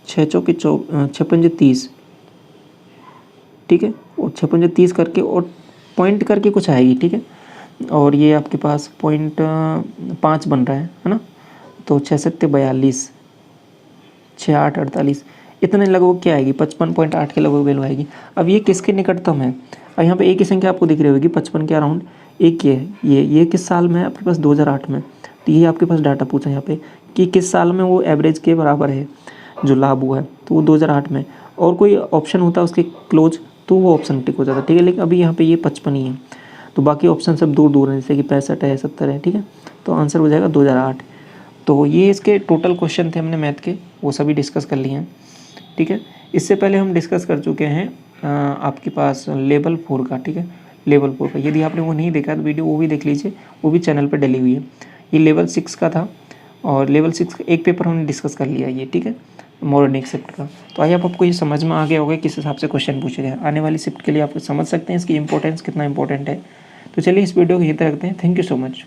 6 चौके 6 पंजे 30, ठीक है, और 6 पंजे 30 करके और पॉइंट करके कुछ आएगी, ठीक है, और ये आपके पास 0.5 बन रहा है ना, तो 6 7 42 6 8 48, इतने लगभग क्या आएगी 55.8 के लगभग वैल्यू आएगी। अब ये किसके निकटतम है, और यहाँ पे एक ही संख्या आपको दिख रही होगी 55 के अराउंड, एक ये है, ये किस साल में है आपके पास 2008 में, तो ये आपके पास डाटा पूछा यहाँ पे कि किस साल में वो एवरेज के बराबर है जो लाभ हुआ है, तो वो 2008 में, और कोई ऑप्शन होता है उसके क्लोज तो वो ऑप्शन टिक हो जाता है, ठीक है, लेकिन अभी यहाँ पे ये 55 ही है, तो बाकी ऑप्शन सब दूर दूर हैं, जैसे कि 65 है 70 है, ठीक है, तो आंसर हो जाएगा 2008। तो ये इसके टोटल क्वेश्चन थे हमने मैथ के, वो सभी डिस्कस कर लिए हैं। ठीक है, इससे पहले हम डिस्कस कर चुके हैं आपके पास लेवल 4 का। ठीक है, लेवल 4 का यदि आपने वो नहीं देखा तो वीडियो वो भी देख लीजिए, वो भी चैनल पर डली हुई है। ये लेवल 6 का था और लेवल 6 का एक पेपर हमने डिस्कस कर लिया ये। ठीक है, मॉडर्निक शिफ्ट का। तो आइए आपको ये समझ में आ गया होगा किस हिसाब से क्वेश्चन पूछे गए। आने वाली शिफ्ट के लिए आप समझ सकते हैं इसकी इंपॉर्टेंस कितना इंपॉर्टेंट है। तो चलिए इस वीडियो को यहीं तक रखते हैं। Thank you so much.